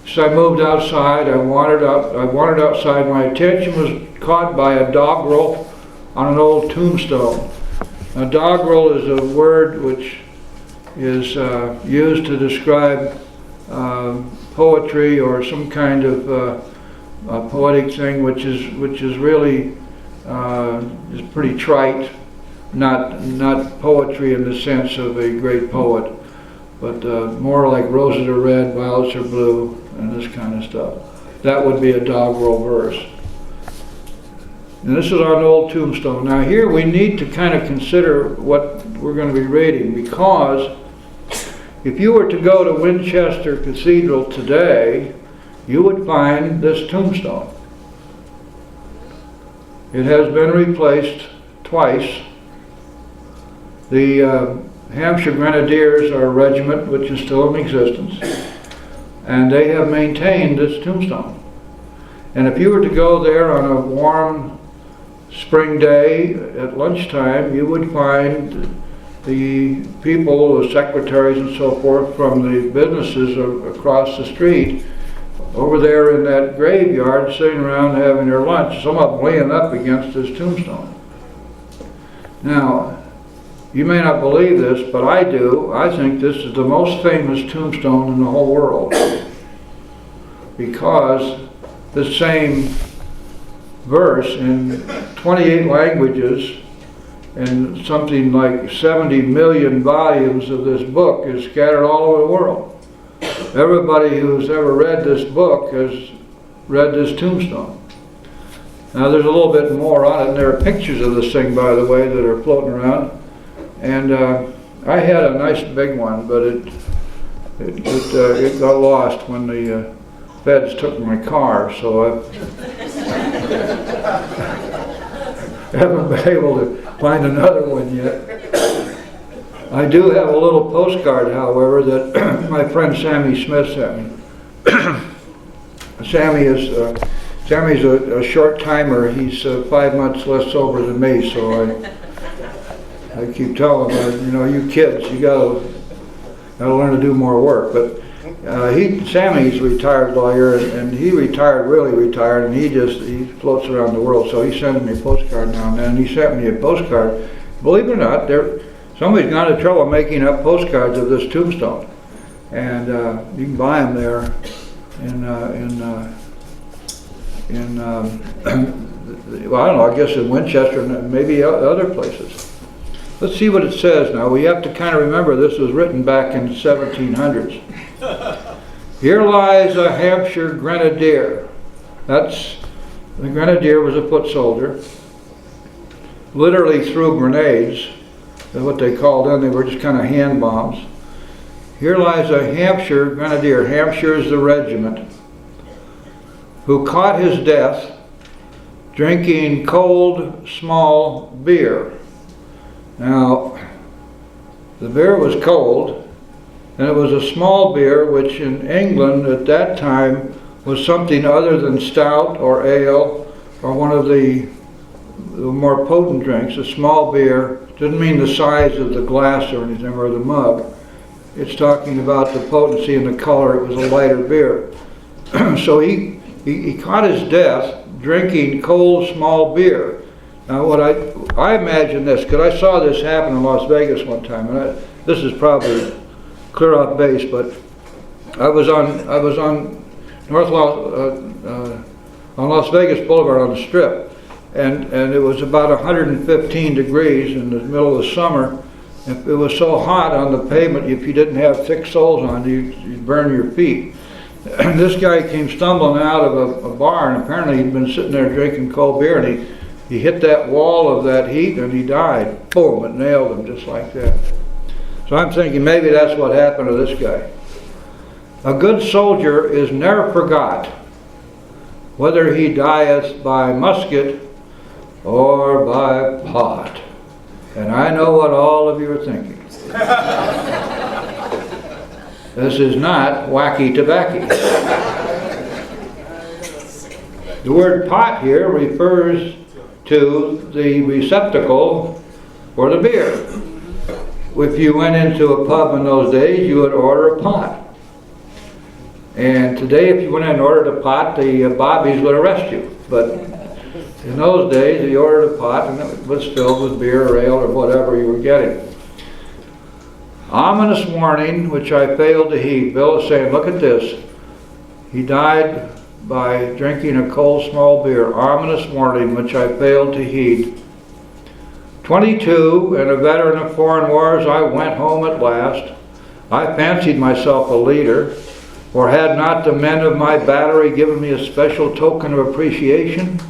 So I moved outside, I wandered outside. My attention was caught by a doggerel on an old tombstone. A doggerel is a word which is used to describe poetry or some kind of poetic thing which is really is pretty trite, not poetry in the sense of a great poet, but more like roses are red, violets are blue, and this kind of stuff. That would be a doggerel verse. And this is on an old tombstone. Now here we need to kind of consider what we're going to be reading, because if you were to go to Winchester Cathedral today, you would find this tombstone. It has been replaced twice. The Hampshire Grenadiers are a regiment which is still in existence, and they have maintained this tombstone. And if you were to go there on a warm spring day at lunchtime, you would find the people, the secretaries and so forth from the businesses across the street over there in that graveyard sitting around having their lunch, some of them laying up against this tombstone. Now, you may not believe this, but I do. I think this is the most famous tombstone in the whole world, because the same verse in 28 languages and something like 70 million volumes of this book is scattered all over the world. Everybody who's ever read this book has read this tombstone. Now there's a little bit more on it, and there are pictures of this thing, by the way, that are floating around. And I had a nice big one, but it got lost when the feds took my car, so I haven't been able to find another one yet. I do have a little postcard, however, that my friend Sammy Smith sent me. Sammy's a short timer. He's 5 months less sober than me, so I keep telling him, you kids, you gotta learn to do more work. But Sammy's a retired lawyer, and he really retired, and he floats around the world. So he sends me a postcard now and then. He sent me a postcard. Believe it or not, somebody's gone to trouble making up postcards of this tombstone, and you can buy them there well, I don't know, I guess in Winchester and maybe other places. Let's see what it says now. We have to kind of remember this was written back in the 1700s. Here lies a Hampshire Grenadier. The Grenadier was a foot soldier. Literally threw grenades. That's what they called them. They were just kind of hand bombs. Here lies a Hampshire Grenadier. Hampshire is the regiment, who caught his death drinking cold, small beer. Now, the beer was cold, and it was a small beer, which in England at that time was something other than stout or ale or one of the more potent drinks. A small beer didn't mean the size of the glass or anything, or the mug. It's talking about the potency and the color. It was a lighter beer. So he caught his death drinking cold, small beer. Now, what I imagine this, because I saw this happen in Las Vegas one time, and this is probably clear off base, but I was on Las Vegas Boulevard on the Strip, and it was about 115 degrees in the middle of the summer. It was so hot on the pavement, if you didn't have thick soles on, you'd burn your feet. And this guy came stumbling out of a bar, and apparently he'd been sitting there drinking cold beer, and he hit that wall of that heat, and he died. Boom, it nailed him just like that. So I'm thinking maybe that's what happened to this guy. A good soldier is never forgot, whether he dieth by musket or by pot. And I know what all of you are thinking. This is not wacky tobacco. The word pot here refers to the receptacle for the beer. If you went into a pub in those days, you would order a pot. And today, if you went in and ordered a pot, the bobbies would arrest you. But in those days, you ordered a pot and it was filled with beer or ale or whatever you were getting. Ominous warning, which I failed to heed. Bill is saying, look at this. He died by drinking a cold small beer. Ominous warning, which I failed to heed. 22 and a veteran of foreign wars, I went home at last. I fancied myself a leader, for had not the men of my battery given me a special token of appreciation?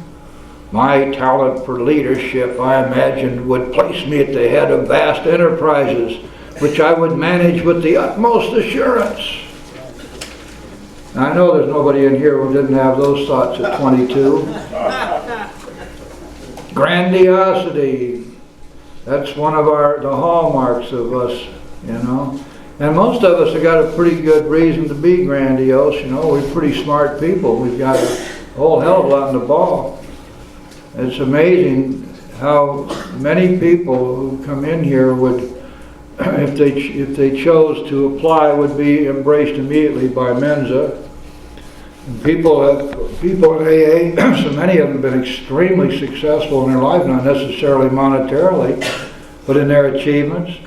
My talent for leadership, I imagined, would place me at the head of vast enterprises, which I would manage with the utmost assurance. Now, I know there's nobody in here who didn't have those thoughts at 22. Grandiosity, that's one of the hallmarks of us, you know. And most of us have got a pretty good reason to be grandiose, you know. We're pretty smart people. We've got a whole hell of a lot in the ball. It's amazing how many people who come in here would, if they chose to apply, would be embraced immediately by Mensa. And people in AA, so many of them have been extremely successful in their life, not necessarily monetarily, but in their achievements.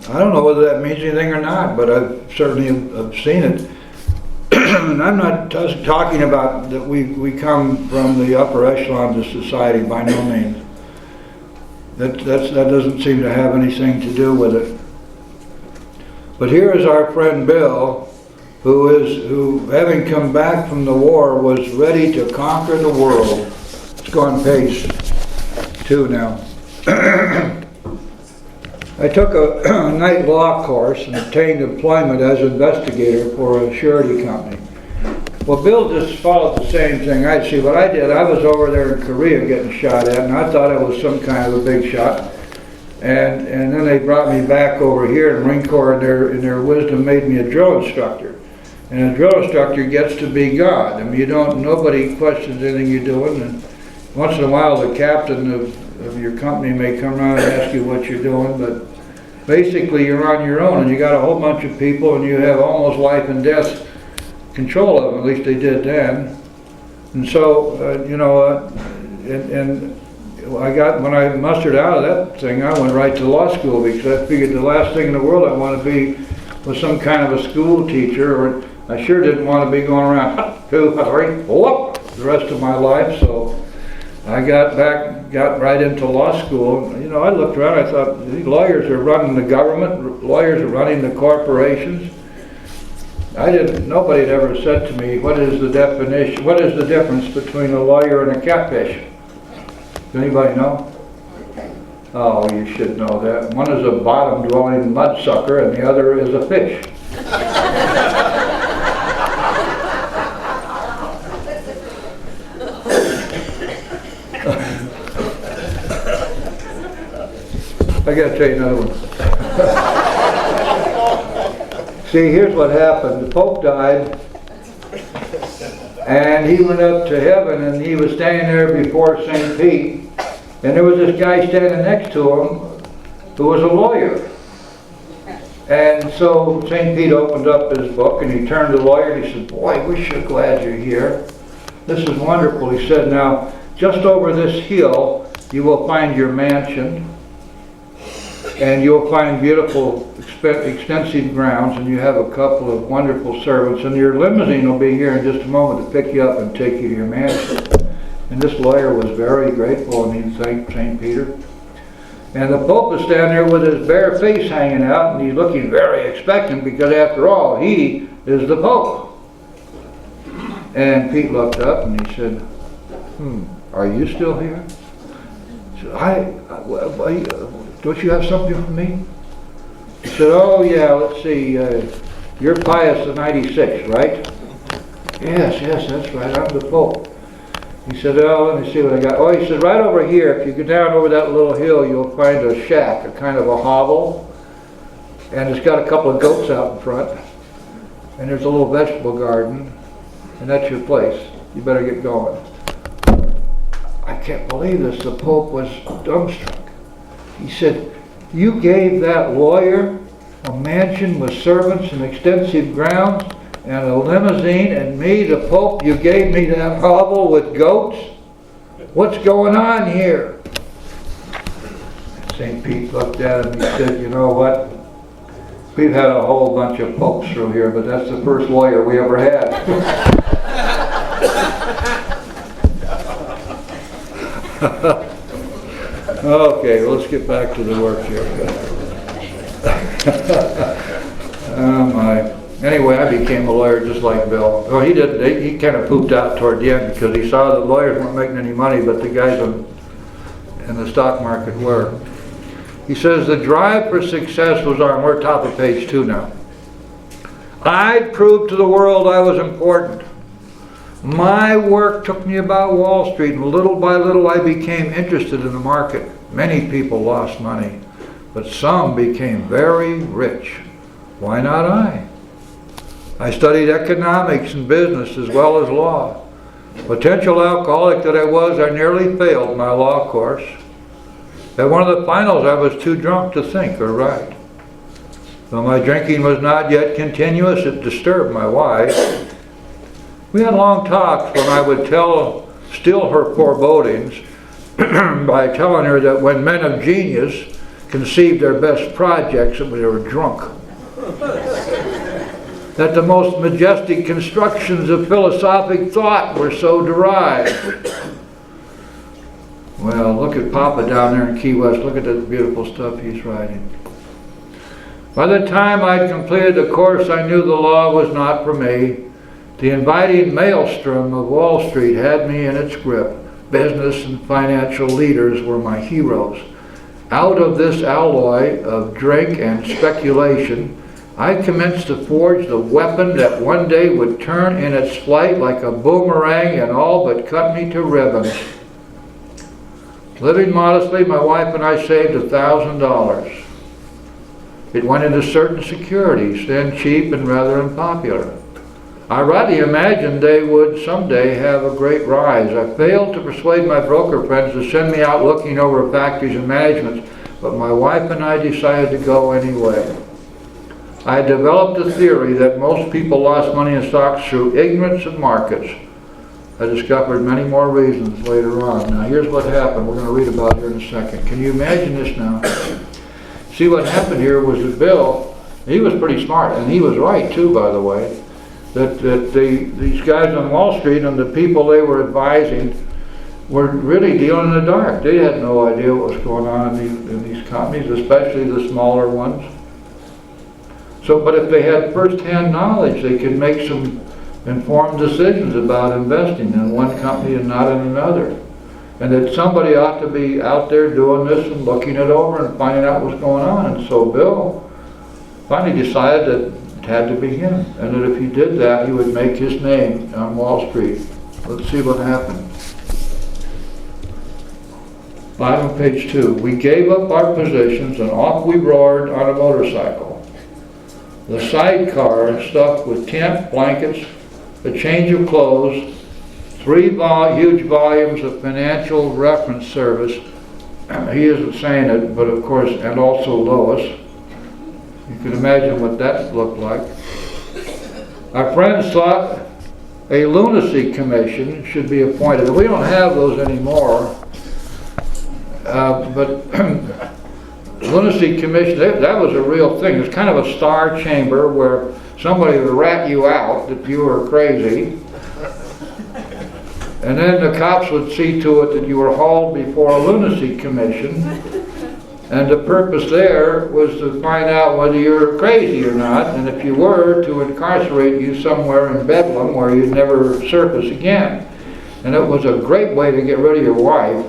I don't know whether that means anything or not, but I've certainly have seen it. And I'm not talking about that we come from the upper echelons of society, by no means. That doesn't seem to have anything to do with it. But here is our friend Bill, who having come back from the war, was ready to conquer the world. Let's go on page 2 now. I took a night law course and obtained employment as investigator for a surety company. Well, Bill just followed the same thing. I see what I did. I was over there in Korea getting shot at, and I thought I was some kind of a big shot. And then they brought me back over here, and Marine Corps in their wisdom made me a drill instructor. And a drill instructor gets to be God. I mean, nobody questions anything you're doing, and once in a while the captain of your company may come around and ask you what you're doing, but basically you're on your own, and you got a whole bunch of people, and you have almost life and death control of them. At least they did then. And so, and when I mustered out of that thing, I went right to law school, because I figured the last thing in the world I want to be was some kind of a school teacher, or I sure didn't want to be going around 1, 2, 3, whoop, the rest of my life. So I got right into law school. You know, I looked around, I thought, these lawyers are running the government, lawyers are running the corporations. Nobody had ever said to me, what is the difference between a lawyer and a catfish? Does anybody know? Oh, you should know that. One is a bottom-dwelling mudsucker, and the other is a fish. I gotta tell you another one. See, here's what happened. The Pope died, and he went up to heaven, and he was standing there before St. Pete, and there was this guy standing next to him who was a lawyer. And so St. Pete opened up his book, and he turned to the lawyer, and he said, boy, we're sure glad you're here. This is wonderful. He said, now, just over this hill, you will find your mansion, and you'll find beautiful, extensive grounds, and you have a couple of wonderful servants, and your limousine will be here in just a moment to pick you up and take you to your mansion. And this lawyer was very grateful, and he thanked St. Peter. And the Pope was standing there with his bare face hanging out, and he's looking very expectant, because after all, he is the Pope. And Pete looked up and he said, are you still here? He said, don't you have something for me? He said, oh yeah, let's see, you're Pius the 96, right? Yes, that's right, I'm the Pope. He said, oh, let me see what I got. Oh, he said, right over here, if you go down over that little hill, you'll find a shack, a kind of a hovel, and it's got a couple of goats out in front, and there's a little vegetable garden, and that's your place. You better get going. I can't believe this. The Pope was dumbstruck. He said, you gave that lawyer a mansion with servants and extensive grounds, and a limousine, and me, the Pope, you gave me that hovel with goats? What's going on here? St. Pete looked at him and he said, you know what? We've had a whole bunch of popes through here, but that's the first lawyer we ever had. Okay, let's get back to the work here. Oh my. Anyway, I became a lawyer just like Bill. Well, he didn't. He kind of pooped out toward the end because he saw that lawyers weren't making any money, but the guys in the stock market were. He says the drive for success was on. We're top of page 2 now. I proved to the world I was important. My work took me about Wall Street, and little by little I became interested in the market. Many people lost money, but some became very rich. Why not I? I studied economics and business as well as law. Potential alcoholic that I was, I nearly failed my law course. At one of the finals, I was too drunk to think or write. Though my drinking was not yet continuous, it disturbed my wife. We had long talks when I would still her forebodings by telling her that when men of genius conceived their best projects, they were drunk. That the most majestic constructions of philosophic thought were so derived. Well, look at Papa down there in Key West. Look at the beautiful stuff he's writing. By the time I'd completed the course, I knew the law was not for me. The inviting maelstrom of Wall Street had me in its grip. Business and financial leaders were my heroes. Out of this alloy of drink and speculation, I commenced to forge the weapon that one day would turn in its flight like a boomerang and all but cut me to ribbons. Living modestly, my wife and I saved $1,000. It went into certain securities, then cheap and rather unpopular. I rightly imagined they would someday have a great rise. I failed to persuade my broker friends to send me out looking over factories and managements, but my wife and I decided to go anyway. I developed a theory that most people lost money in stocks through ignorance of markets. I discovered many more reasons later on. Now here's what happened. We're going to read about it here in a second. Can you imagine this now? See, what happened here was that Bill, he was pretty smart, and he was right too, by the way, that these guys on Wall Street and the people they were advising were really dealing in the dark. They had no idea what was going on in these companies, especially the smaller ones. So, but if they had first-hand knowledge, they could make some informed decisions about investing in one company and not in another. And that somebody ought to be out there doing this and looking it over and finding out what's going on. And so Bill finally decided that it had to be him, and that if he did that, he would make his name on Wall Street. Let's see what happened. Bottom of page 2. We gave up our positions and off we roared on a motorcycle. The sidecar stuffed with tent, blankets, a change of clothes, 3 huge volumes of financial reference service. He isn't saying it, but of course, and also Lois. You can imagine what that looked like. Our friends thought a lunacy commission should be appointed. We don't have those anymore, but lunacy commission, that was a real thing. It's kind of a star chamber where somebody would rat you out that you were crazy, and then the cops would see to it that you were hauled before a lunacy commission, and the purpose there was to find out whether you were crazy or not, and if you were, to incarcerate you somewhere in Bedlam where you'd never surface again. And it was a great way to get rid of your wife.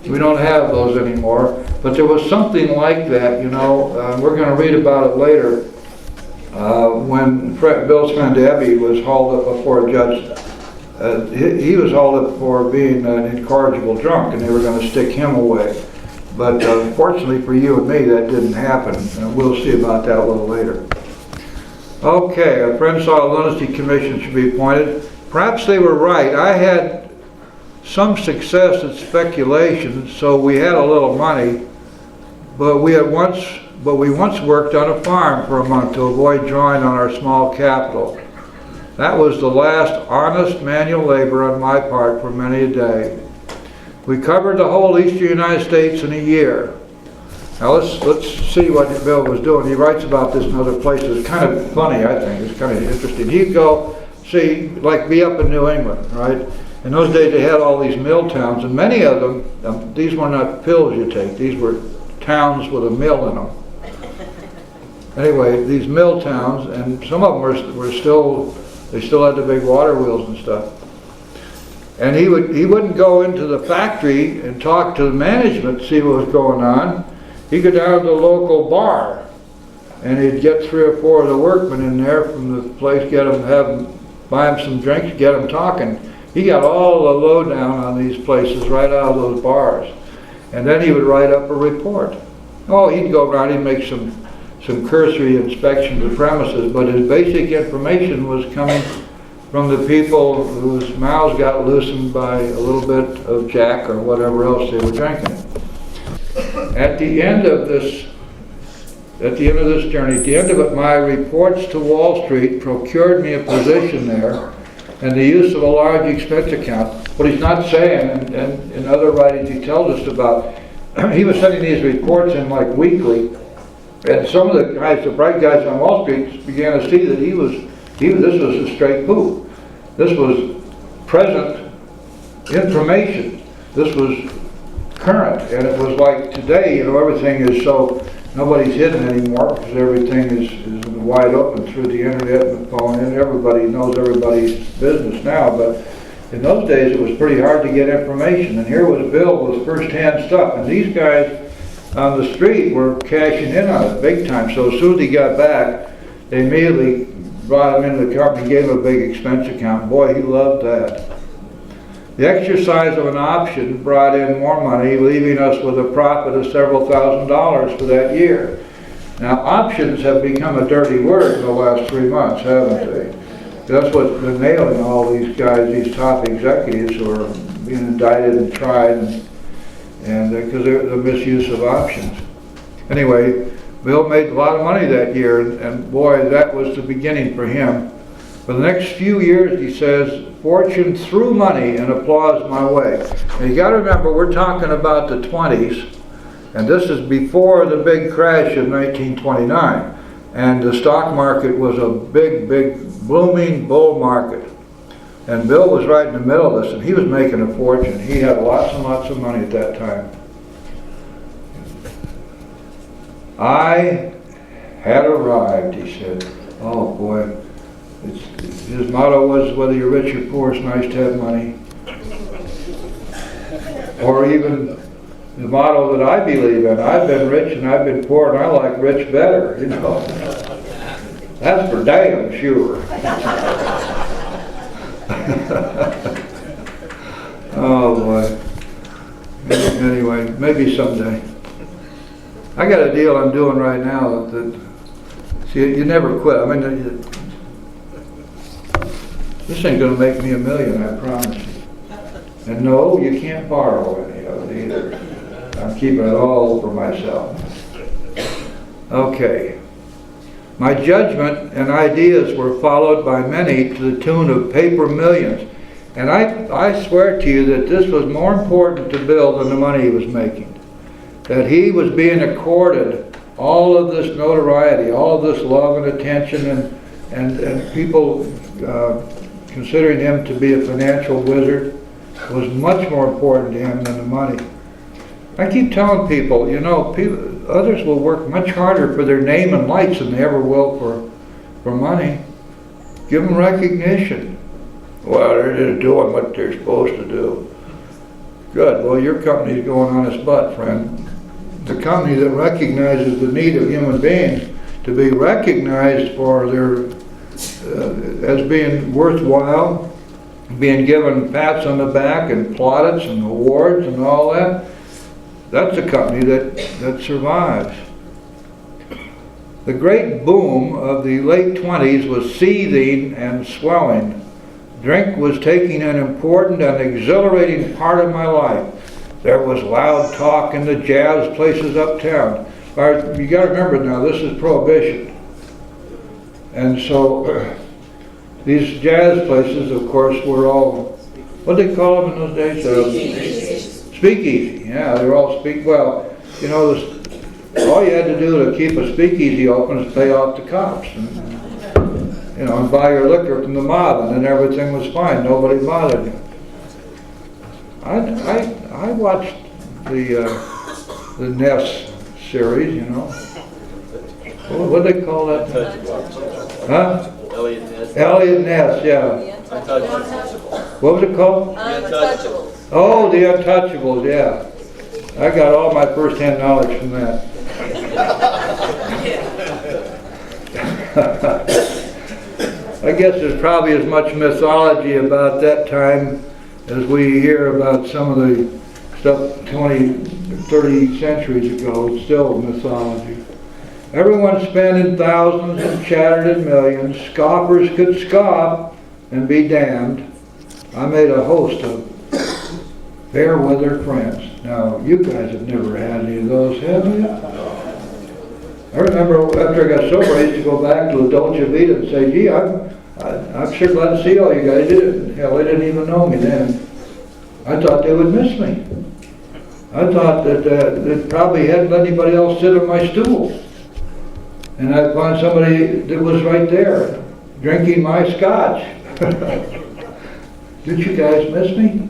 We don't have those anymore, but there was something like that, you know. We're going to read about it later. When Bill's friend Debbie was hauled up before a judge, he was hauled up for being an incorrigible drunk, and they were going to stick him away. But fortunately for you and me, that didn't happen. We'll see about that a little later. Okay, a friend saw a lunacy commission should be appointed. Perhaps they were right. I had some success at speculation, so we had a little money, but we once worked on a farm for a month to avoid drawing on our small capital. That was the last honest manual labor on my part for many a day. We covered the whole eastern United States in a year. Now let's see what Bill was doing. He writes about this in other places. It's kind of funny, I think. It's kind of interesting. He'd go, see, like be up in New England, right? In those days they had all these mill towns, and many of them, these were not pills you take. These were towns with a mill in them. Anyway, these mill towns, and some of them were still, they still had the big water wheels and stuff. And he wouldn't go into the factory and talk to the management, see what was going on. He'd go down to the local bar, and he'd get 3 or 4 of the workmen in there from the place, buy them some drinks, get them talking. He got all the lowdown on these places right out of those bars. And then he would write up a report. Oh, he'd go around, he'd make some cursory inspection of the premises, but his basic information was coming from the people whose mouths got loosened by a little bit of Jack or whatever else they were drinking. At the end of this journey, at the end of it, my reports to Wall Street procured me a position there and the use of a large expense account. What he's not saying, and in other writings he tells us about, he was sending these reports in like weekly, and some of the guys, the bright guys on Wall Street, began to see that this was a straight poop. This was present information. This was current, and it was like today, everything is so, nobody's hidden anymore because everything is wide open through the internet and the phone, and everybody knows everybody's business now. But in those days, it was pretty hard to get information, and here was Bill with first-hand stuff, and these guys on the street were cashing in on it big time. So as soon as he got back, they immediately brought him into the company, gave him a big expense account. Boy, he loved that. The exercise of an option brought in more money, leaving us with a profit of several $1,000s for that year. Now, options have become a dirty word in the last 3 months, haven't they? That's what's been nailing all these guys, these top executives who are being indicted and tried, and because of the misuse of options. Anyway, Bill made a lot of money that year, and boy, that was the beginning for him. For the next few years, he says, fortune threw money and applause my way. Now you got to remember, we're talking about the 20s, and this is before the big crash of 1929. And the stock market was a big, blooming bull market. And Bill was right in the middle of this, and he was making a fortune. He had lots and lots of money at that time. I had arrived, he said. Oh boy. His motto was, whether you're rich or poor, it's nice to have money. Or even the motto that I believe in, I've been rich and I've been poor and I like rich better, That's for damn sure. Oh boy. Anyway, maybe someday. I got a deal I'm doing right now that see, you never quit. I mean, this ain't going to make me $1 million, I promise you. And no, you can't borrow any of it either. I'm keeping it all for myself. Okay. My judgment and ideas were followed by many to the tune of paper millions. And I swear to you that this was more important to Bill than the money he was making. That he was being accorded all of this notoriety, all of this love and attention, and people considering him to be a financial wizard was much more important to him than the money. I keep telling people, others will work much harder for their name and lights than they ever will for money. Give them recognition. Well, they're just doing what they're supposed to do. Good. Well, your company's going on its butt, friend. The company that recognizes the need of human beings to be recognized for their as being worthwhile, being given pats on the back and plaudits and awards and all that, that's a company that survives. The great boom of the late 20s was seething and swelling. Drink was taking an important and exhilarating part of my life. There was loud talk in the jazz places uptown. You got to remember now, this is Prohibition. And so these jazz places, of course, were all, what did they call them in those days? Speakeasy. Yeah, they were all well, you know, all you had to do to keep a speakeasy open is pay off the cops. You know, and buy your liquor from the mob, and then everything was fine. Nobody bothered you. I watched the Ness series, you know. What do they call that? Huh? Elliot Ness. Elliot Ness, yeah. What was it called? Untouchables. Oh, The Untouchables, yeah. I got all my first-hand knowledge from that. I guess there's probably as much mythology about that time as we hear about some of the stuff 20, 30 centuries ago. It's still mythology. Everyone spending thousands and chattered in millions. Scoffers could scoff and be damned. I made a host of fair weather friends. Now, you guys have never had any of those, have you? I remember after I got sober, I used to go back to the Dolce Vita and say, gee, I'm sure glad to see all you guys. Hell, they didn't even know me then. I thought they would miss me. I thought that they probably hadn't let anybody else sit on my stool. And I found somebody that was right there, drinking my scotch. Did you guys miss me?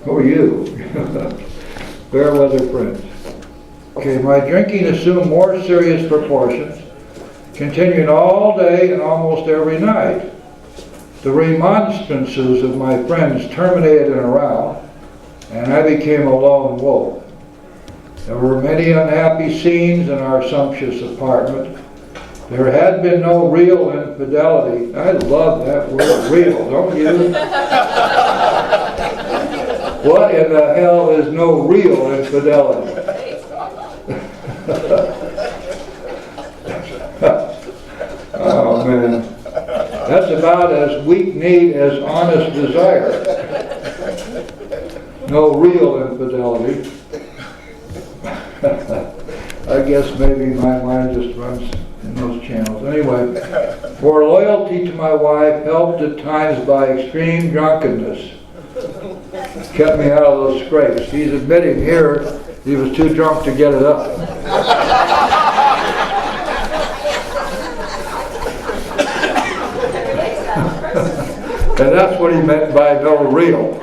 Who are you? Fair weather friends. Okay, my drinking assumed more serious proportions, continuing all day and almost every night. The remonstrances of my friends terminated in a row, and I became a lone wolf. There were many unhappy scenes in our sumptuous apartment. There had been no real infidelity. I love that word, real, don't you? What in the hell is no real infidelity? Oh man, that's about as weak-kneed as honest desire. No real infidelity. I guess maybe my mind just runs in those channels. Anyway, for loyalty to my wife, helped at times by extreme drunkenness, kept me out of those scrapes. He's admitting here he was too drunk to get it up. And that's what he meant by no real.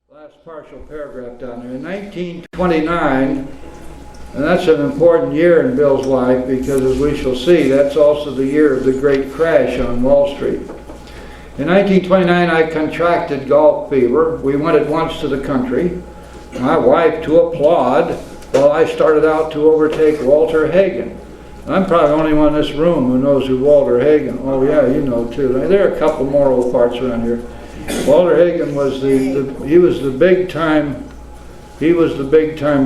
Last partial paragraph down there. In 1929, and that's an important year in Bill's life because, as we shall see, that's also the year of the great crash on Wall Street. In 1929, I contracted golf fever. We went at once to the country, my wife to applaud, while I started out to overtake Walter Hagen. I'm probably the only one in this room who knows who Walter Hagen. Oh yeah, you know too. There are a couple more old parts around here. Walter Hagen was the big time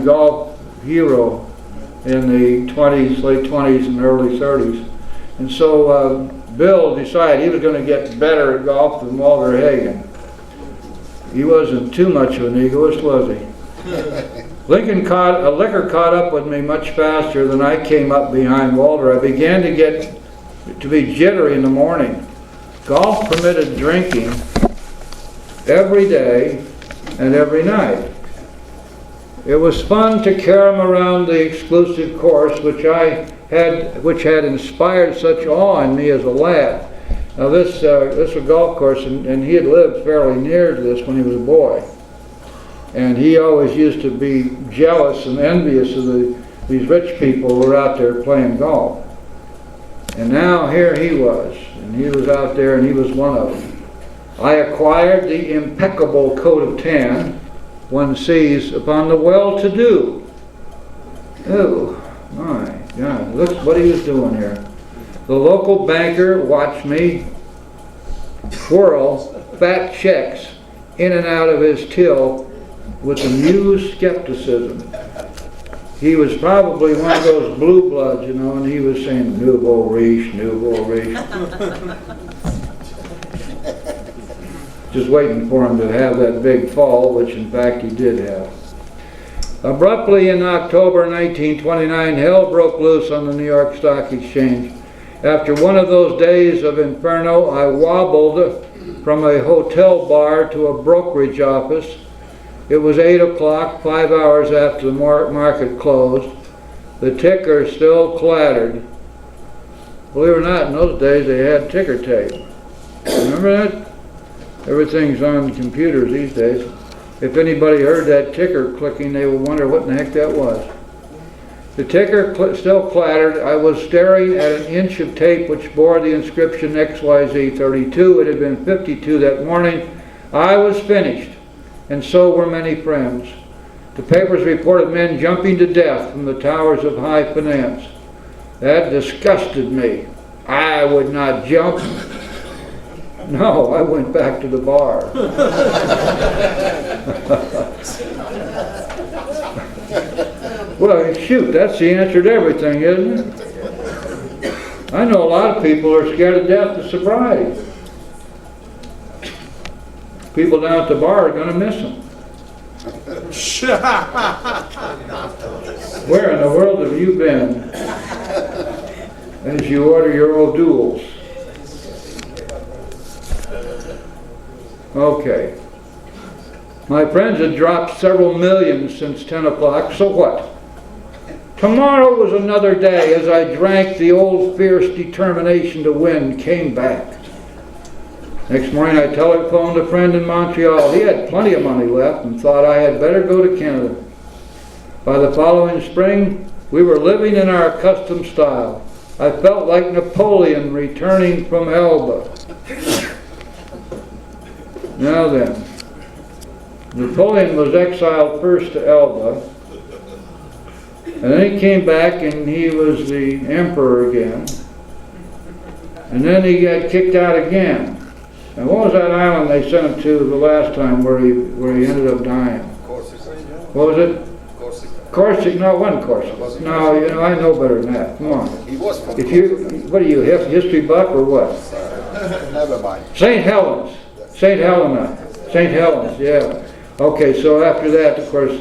golf hero in the 20s, late 20s and early 30s. And so Bill decided he was going to get better at golf than Walter Hagen. He wasn't too much of an egoist, was he? Liquor caught up with me much faster than I came up behind Walter. I began to be jittery in the morning. Golf permitted drinking every day and every night. It was fun to carry him around the exclusive course which had inspired such awe in me as a lad. Now this was a golf course, and he had lived fairly near to this when he was a boy. And he always used to be jealous and envious of these rich people who were out there playing golf. And now here he was, and he was out there and he was one of them. I acquired the impeccable coat of tan one sees upon the well-to-do. Oh, my God, look what he was doing here. The local banker watched me twirl fat checks in and out of his till with amused skepticism. He was probably one of those blue bloods, you know, and he was saying, nouveau riche, nouveau riche. Just waiting for him to have that big fall, which in fact he did have. Abruptly in October 1929, hell broke loose on the New York Stock Exchange. After one of those days of inferno, I wobbled from a hotel bar to a brokerage office. It was 8 o'clock, 5 hours after the market closed. The ticker still clattered. Believe it or not, in those days they had ticker tape. Remember that? Everything's on computers these days. If anybody heard that ticker clicking, they would wonder what in the heck that was. The ticker still clattered. I was staring at an inch of tape which bore the inscription XYZ32. It had been 52 that morning. I was finished, and so were many friends. The papers reported men jumping to death from the towers of high finance. That disgusted me. I would not jump. No, I went back to the bar. Well, shoot, that's the answer to everything, isn't it? I know a lot of people are scared to death of sobriety. People down at the bar are going to miss them. Where in the world have you been as you order your O'Douls? Okay. My friends had dropped several million since 10 o'clock, so what? Tomorrow was another day. As I drank, the old fierce determination to win came back. Next morning I telephoned a friend in Montreal. He had plenty of money left and thought I had better go to Canada. By the following spring, we were living in our accustomed style. I felt like Napoleon returning from Elba. Now then, Napoleon was exiled first to Elba, and then he came back and he was the emperor again, and then he got kicked out again. And what was that island they sent him to the last time where he ended up dying? What was it? Corsica? No, it wasn't Corsica. No, you know, I know better than that. Come on. He was from What are you, history buff or what? Never mind. St. Helens. St. Helena. St. Helens, yeah. Okay, so after that, of course,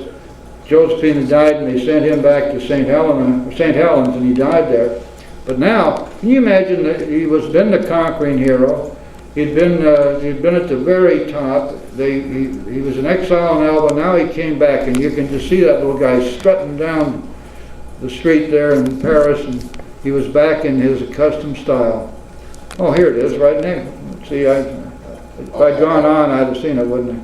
Josephine died and they sent him back to St. Helens, and he died there. But now, can you imagine that he was been the conquering hero? He'd been at the very top. He was in exile in Elba. Now he came back, and you can just see that little guy strutting down the street there in Paris, and he was back in his accustomed style. Oh, here it is, right there. See, if I'd gone on, I'd have seen it, wouldn't I?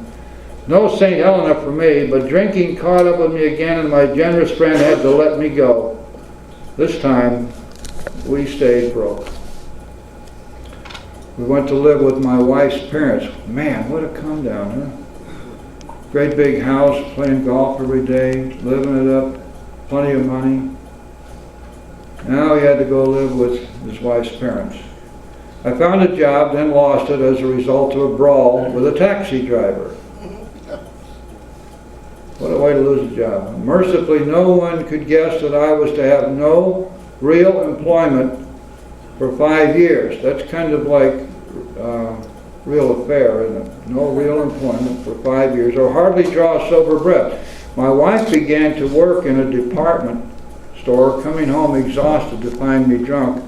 No St. Helena for me, but drinking caught up with me again, and my generous friend had to let me go. This time, we stayed broke. We went to live with my wife's parents. Man, what a come down, huh? Great big house, playing golf every day, living it up, plenty of money. Now he had to go live with his wife's parents. I found a job, then lost it as a result of a brawl with a taxi driver. What a way to lose a job. Mercifully, no one could guess that I was to have no real employment for 5 years. That's kind of like real affair, isn't it? No real employment for 5 years, or hardly draw a sober breath. My wife began to work in a department store, coming home exhausted to find me drunk.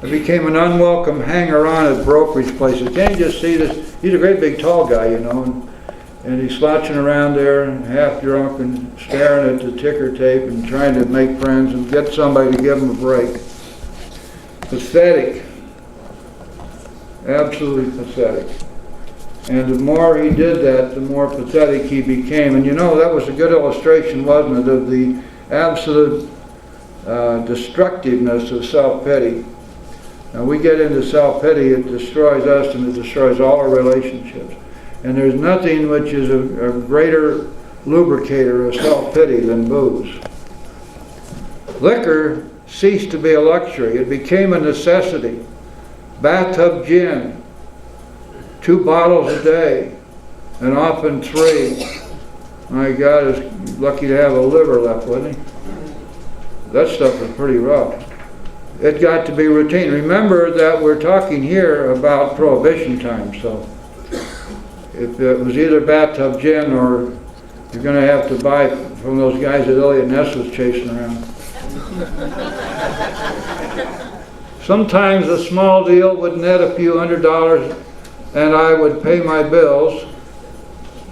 I became an unwelcome hanger-on at brokerage places. Can't you just see this? He's a great big tall guy, you know, and he's slouching around there, half drunk and staring at the ticker tape and trying to make friends and get somebody to give him a break. Pathetic. Absolutely pathetic. And the more he did that, the more pathetic he became. And you know, that was a good illustration, wasn't it, of the absolute destructiveness of self-pity. Now we get into self-pity, it destroys us and it destroys all our relationships. And there's nothing which is a greater lubricator of self-pity than booze. Liquor ceased to be a luxury. It became a necessity. Bathtub gin, 2 bottles a day, and often 3. My God, is lucky to have a liver left, wasn't he? That stuff was pretty rough. It got to be routine. Remember that we're talking here about Prohibition time, so if it was either bathtub gin or you're going to have to buy from those guys that Elliot Ness was chasing around. Sometimes a small deal would net a few $100s, and I would pay my bills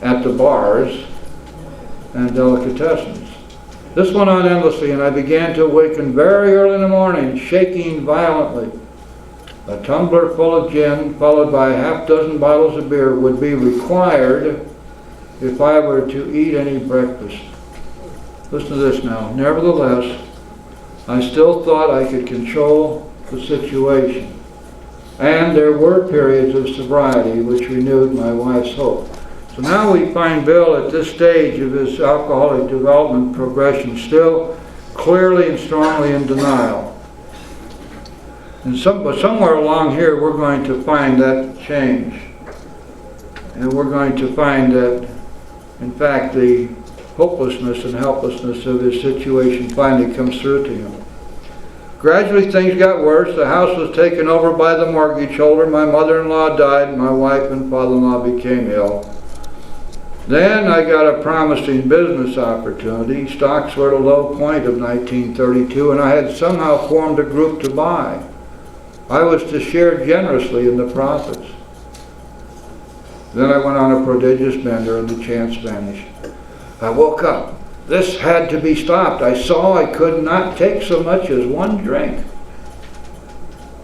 at the bars and delicatessens. This went on endlessly, and I began to awaken very early in the morning, shaking violently. A tumbler full of gin, followed by a half-dozen bottles of beer, would be required if I were to eat any breakfast. Listen to this now. Nevertheless, I still thought I could control the situation. And there were periods of sobriety which renewed my wife's hope. So now we find Bill at this stage of his alcoholic development progression still clearly and strongly in denial. And but somewhere along here we're going to find that change. And we're going to find that, in fact, the hopelessness and helplessness of his situation finally comes through to him. Gradually things got worse. The house was taken over by the mortgage holder. My mother-in-law died, and my wife and father-in-law became ill. Then I got a promising business opportunity. Stocks were at a low point of 1932, and I had somehow formed a group to buy. I was to share generously in the profits. Then I went on a prodigious bender, and the chance vanished. I woke up. This had to be stopped. I saw I could not take so much as one drink.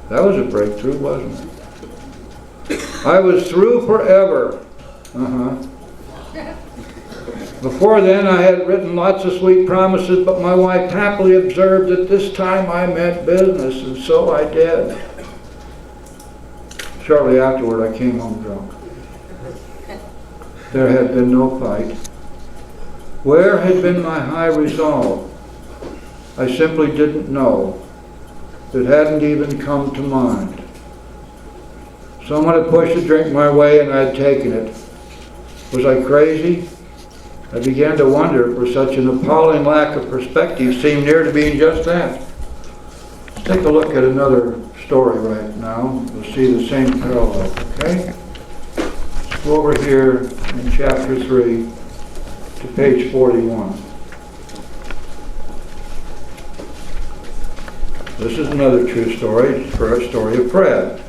That was a breakthrough, wasn't it? I was through forever. Before then, I had written lots of sweet promises, but my wife happily observed that this time I meant business, and so I did. Shortly afterward, I came home drunk. There had been no fight. Where had been my high resolve? I simply didn't know. It hadn't even come to mind. Someone had pushed a drink my way and I had taken it. Was I crazy? I began to wonder, for such an appalling lack of perspective seemed near to being just that. Let's take a look at another story right now. We'll see the same parallel, okay? Let's go over here in chapter 3 to page 41. This is another true story. It's a story of Fred.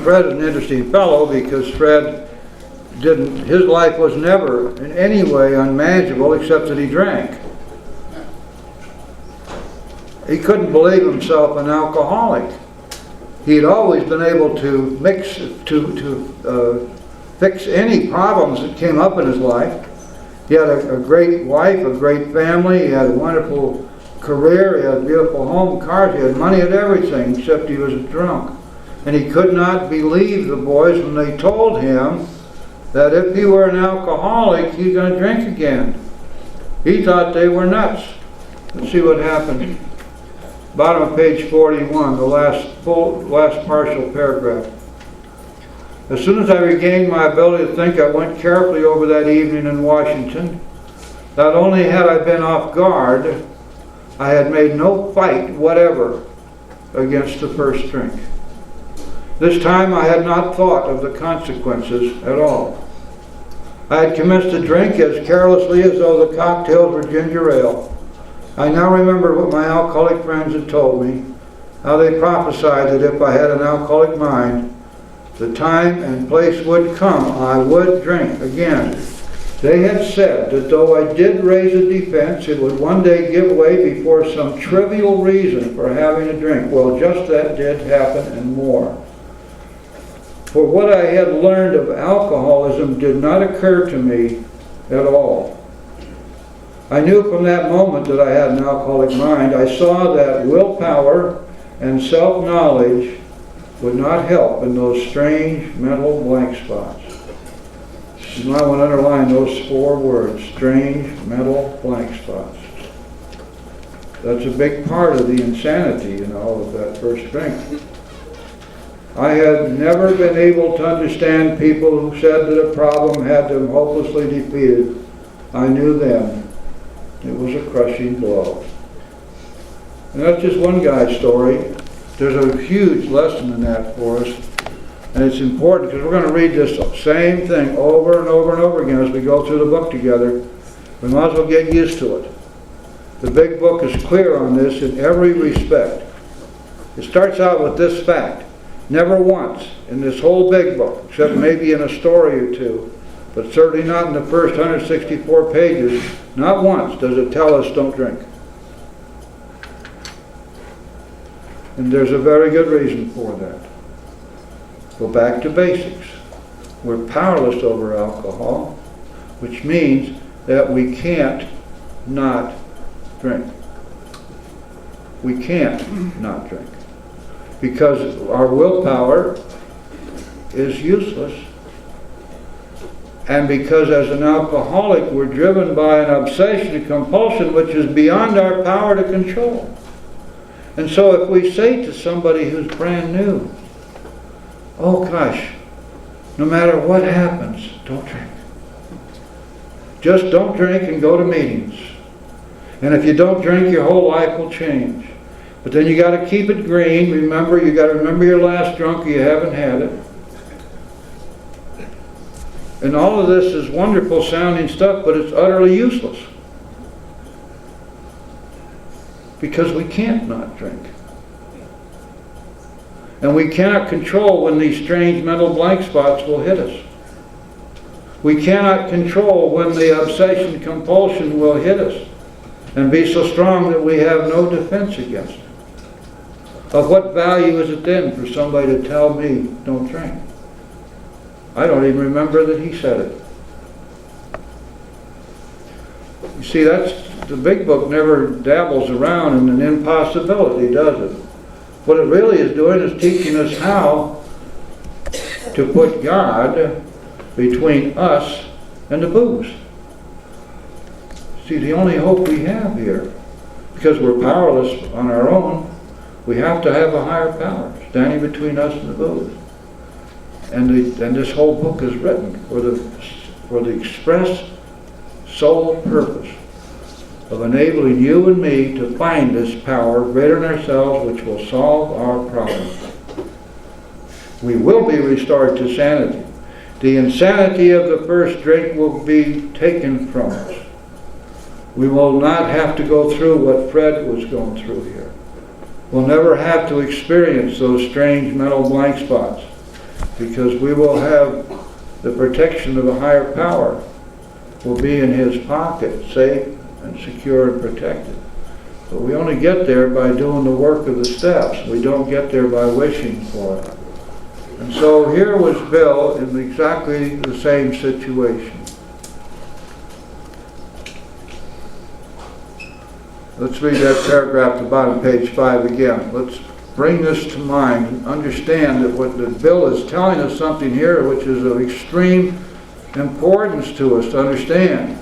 Fred is an interesting fellow because Fred his life was never in any way unmanageable except that he drank. He couldn't believe himself an alcoholic. He'd always been able to fix any problems that came up in his life. He had a great wife, a great family, he had a wonderful career, he had a beautiful home, cars, he had money, he had everything except he was a drunk. And he could not believe the boys when they told him that if he were an alcoholic, he's going to drink again. He thought they were nuts. Let's see what happened. Bottom of page 41, the last partial paragraph. As soon as I regained my ability to think, I went carefully over that evening in Washington. Not only had I been off guard, I had made no fight whatever against the first drink. This time I had not thought of the consequences at all. I had commenced to drink as carelessly as though the cocktails were ginger ale. I now remember what my alcoholic friends had told me, how they prophesied that if I had an alcoholic mind, the time and place would come I would drink again. They had said that though I did raise a defense, it would one day give way before some trivial reason for having a drink. Well, just that did happen and more. For what I had learned of alcoholism did not occur to me at all. I knew from that moment that I had an alcoholic mind. I saw that willpower and self-knowledge would not help in those strange mental blank spots. You might want to underline those 4 words, strange mental blank spots. That's a big part of the insanity, of that first drink. I had never been able to understand people who said that a problem had them hopelessly defeated. I knew then it was a crushing blow. And that's just one guy's story. There's a huge lesson in that for us. And it's important because we're going to read this same thing over and over and over again as we go through the book together. We might as well get used to it. The big book is clear on this in every respect. It starts out with this fact. Never once in this whole big book, except maybe in a story or two, but certainly not in the first 164 pages, not once does it tell us don't drink. And there's a very good reason for that. Go back to basics. We're powerless over alcohol, which means that we can't not drink. We can't not drink. Because our willpower is useless. And because as an alcoholic we're driven by an obsession and compulsion which is beyond our power to control. And so if we say to somebody who's brand new, oh gosh, no matter what happens, don't drink. Just don't drink and go to meetings. And if you don't drink, your whole life will change. But then you got to keep it green. Remember, you got to remember your last drunk or you haven't had it. And all of this is wonderful sounding stuff, but it's utterly useless. Because we can't not drink. And we cannot control when these strange mental blank spots will hit us. We cannot control when the obsession compulsion will hit us and be so strong that we have no defense against it. Of what value is it then for somebody to tell me, don't drink? I don't even remember that he said it. You see, the big book never dabbles around in an impossibility, does it? What it really is doing is teaching us how to put God between us and the booze. See, the only hope we have here, because we're powerless on our own, we have to have a higher power standing between us and the booze. And this whole book is written for the express sole purpose of enabling you and me to find this power greater than ourselves which will solve our problems. We will be restored to sanity. The insanity of the first drink will be taken from us. We will not have to go through what Fred was going through here. We'll never have to experience those strange mental blank spots because we will have the protection of a higher power. We'll be in his pocket, safe and secure and protected. But we only get there by doing the work of the steps. We don't get there by wishing for it. And so here was Bill in exactly the same situation. Let's read that paragraph at the bottom, page 5 again. Let's bring this to mind and understand that Bill is telling us something here which is of extreme importance to us to understand.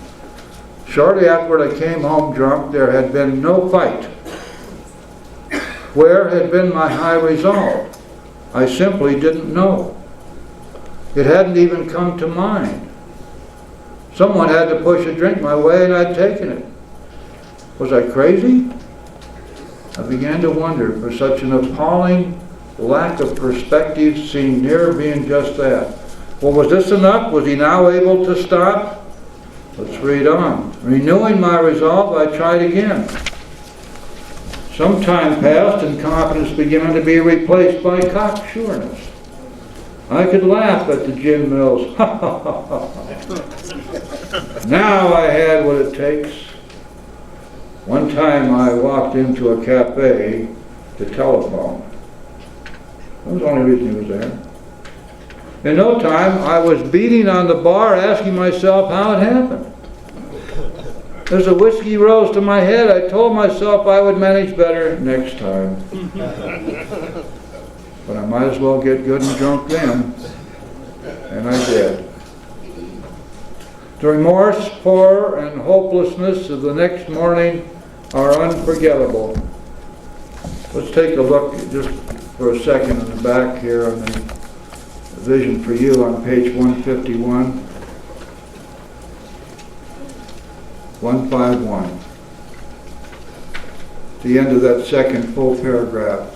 Shortly afterward I came home drunk. There had been no fight. Where had been my high resolve? I simply didn't know. It hadn't even come to mind. Someone had to push a drink my way and I'd taken it. Was I crazy? I began to wonder, for such an appalling lack of perspective seemed near being just that. Well, was this enough? Was he now able to stop? Let's read on. Renewing my resolve, I tried again. Some time passed and confidence began to be replaced by cocksureness. I could laugh at the gin mills. Now I had what it takes. One time I walked into a cafe to telephone. That was the only reason he was there. In no time, I was beating on the bar asking myself how it happened. As the whiskey rose to my head, I told myself I would manage better next time. But I might as well get good and drunk then. And I did. The remorse, horror, and hopelessness of the next morning are unforgettable. Let's take a look just for a second in the back here on the Vision for You on page 151. 151. The end of that second full paragraph.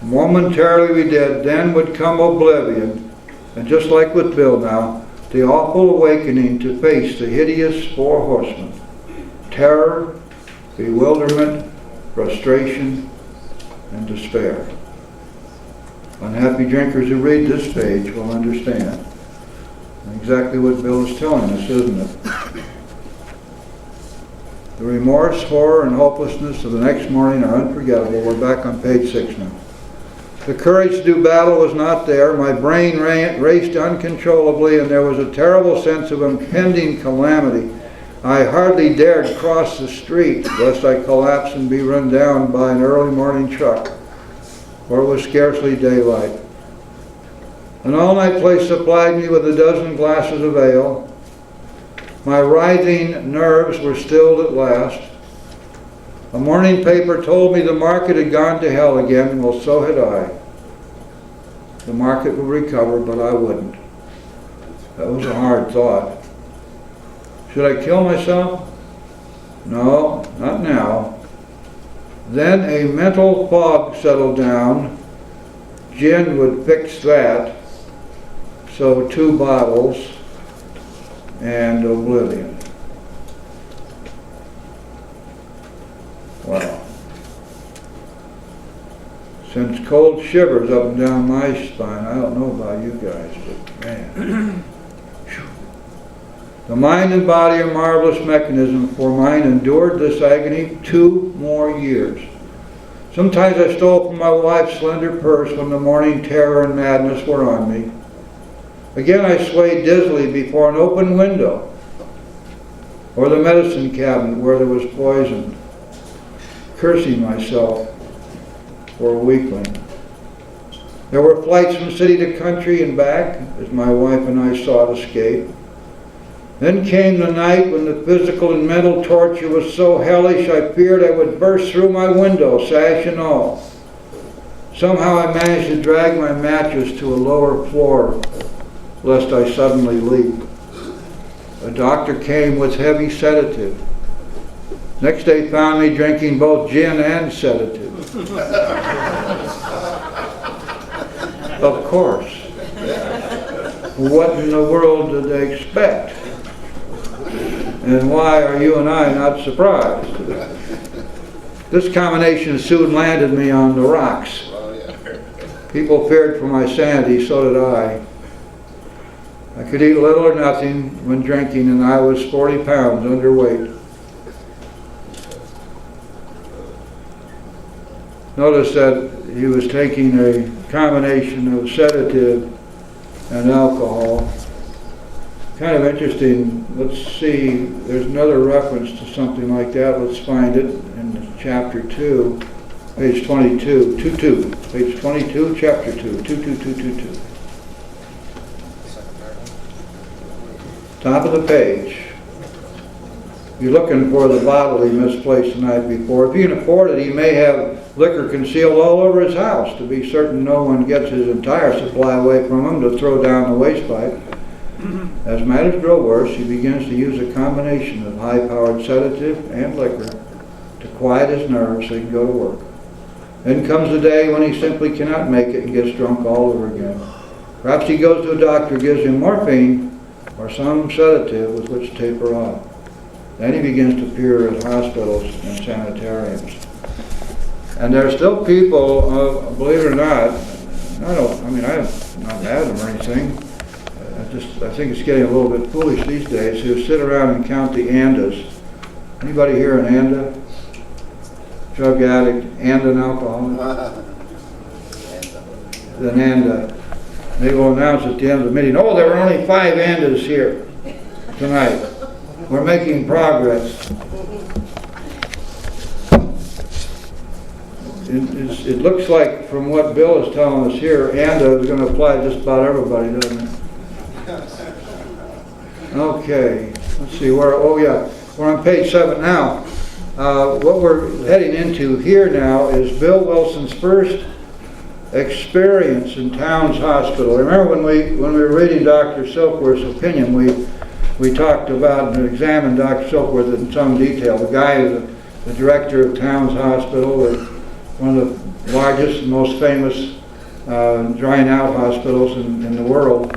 Momentarily we did, then would come oblivion, and just like with Bill now, the awful awakening to face the hideous four horsemen. Terror, bewilderment, frustration, and despair. Unhappy drinkers who read this page will understand exactly what Bill is telling us, isn't it? The remorse, horror, and hopelessness of the next morning are unforgettable. We're back on page 6 now. The courage to do battle was not there. My brain raced uncontrollably, and there was a terrible sense of impending calamity. I hardly dared cross the street, lest I collapse and be run down by an early morning truck, for it was scarcely daylight. An all-night place supplied me with a dozen glasses of ale. My writhing nerves were stilled at last. A morning paper told me the market had gone to hell again. Well, so had I. The market would recover, but I wouldn't. That was a hard thought. Should I kill myself? No, not now. Then a mental fog settled down. Gin would fix that. So 2 bottles and oblivion. Wow. Sends cold shivers up and down my spine. I don't know about you guys, but man. The mind and body are marvelous mechanisms, for mine endured this agony 2 more years. Sometimes I stole from my wife's slender purse when the morning terror and madness were on me. Again I swayed dizzily before an open window, or the medicine cabinet where there was poison, cursing myself for a weakling. There were flights from city to country and back, as my wife and I sought escape. Then came the night when the physical and mental torture was so hellish I feared I would burst through my window, sash and all. Somehow I managed to drag my mattress to a lower floor, lest I suddenly leap. A doctor came with heavy sedative. Next day found me drinking both gin and sedative. Of course. What in the world did they expect? And why are you and I not surprised? This combination soon landed me on the rocks. People feared for my sanity, so did I. I could eat little or nothing when drinking, and I was 40 pounds underweight. Notice that he was taking a combination of sedative and alcohol. Kind of interesting. Let's see, there's another reference to something like that. Let's find it in chapter 2, page 22, 22, page 22, chapter 2, 22222. Top of the page. You're looking for the bottle he misplaced the night before. If he can afford it, he may have liquor concealed all over his house to be certain no one gets his entire supply away from him to throw down the waste pipe. As matters grow worse, he begins to use a combination of high-powered sedative and liquor to quiet his nerves so he can go to work. Then comes the day when he simply cannot make it and gets drunk all over again. Perhaps he goes to a doctor, gives him morphine or some sedative with which to taper off. Then he begins to appear at hospitals and sanitariums. And there are still people, believe it or not, I'm not mad at them or anything. I think it's getting a little bit foolish these days, who sit around and count the ANDAs. Anybody here an ANDA? Drug addict and an alcoholic? An ANDA. They will announce at the end of the meeting, oh, there were only 5 ANDAs here tonight. We're making progress. It looks like, from what Bill is telling us here, ANDA is going to apply to just about everybody, doesn't it? Okay, let's see, we're on page 7 now. what we're heading into here now is Bill Wilson's first experience in Towns Hospital. Remember when we were reading Dr. Silkworth's opinion, we talked about and examined Dr. Silkworth in some detail. The guy is the director of Towns Hospital, one of the largest and most famous drying out hospitals in the world.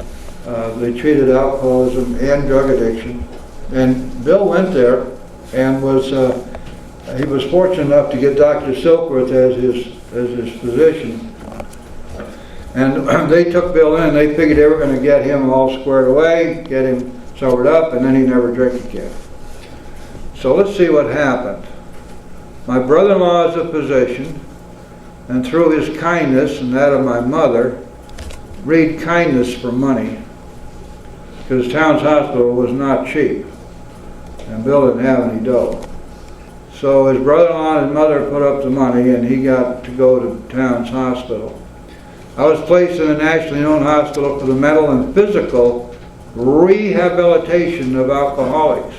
They treated alcoholism and drug addiction. And Bill went there and he was fortunate enough to get Dr. Silkworth as his physician. And they took Bill in, they figured they were going to get him all squared away, get him sobered up, and then he'd never drink again. So let's see what happened. My brother-in-law is a physician, and through his kindness and that of my mother, read kindness for money, because Towns Hospital was not cheap, and Bill didn't have any dough. So his brother-in-law and his mother put up the money, and he got to go to Towns Hospital. I was placed in a nationally known hospital for the mental and physical rehabilitation of alcoholics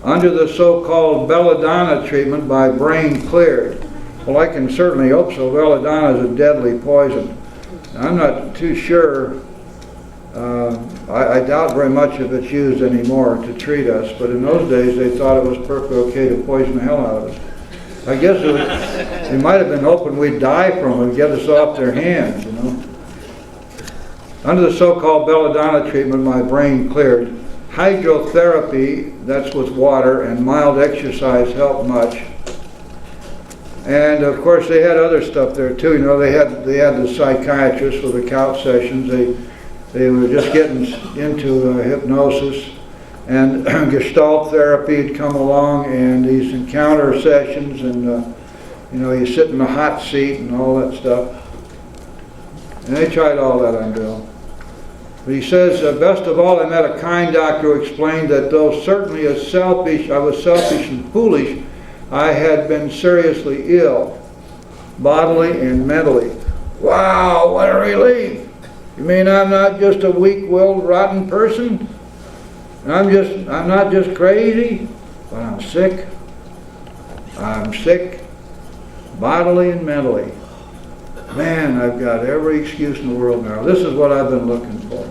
under the so-called belladonna treatment by brain cleared. Well, I can certainly hope so. Belladonna is a deadly poison. I'm not too sure. I doubt very much if it's used anymore to treat us, but in those days they thought it was perfectly okay to poison the hell out of us. I guess they might have been hoping we'd die from it and get us off their hands, you know. Under the so-called belladonna treatment, my brain cleared. Hydrotherapy, that's with water, and mild exercise helped much. And of course they had other stuff there too. You know, they had the psychiatrists with the couch sessions. They were just getting into hypnosis. And Gestalt therapy had come along, and these encounter sessions, and you know, you sit in the hot seat and all that stuff. And they tried all that on Bill. But he says, best of all, I met a kind doctor who explained that though certainly I was selfish and foolish, I had been seriously ill, bodily and mentally. Wow, what a relief! You mean I'm not just a weak-willed, rotten person? I'm not just crazy, but I'm sick. I'm sick, bodily and mentally. Man, I've got every excuse in the world now. This is what I've been looking for.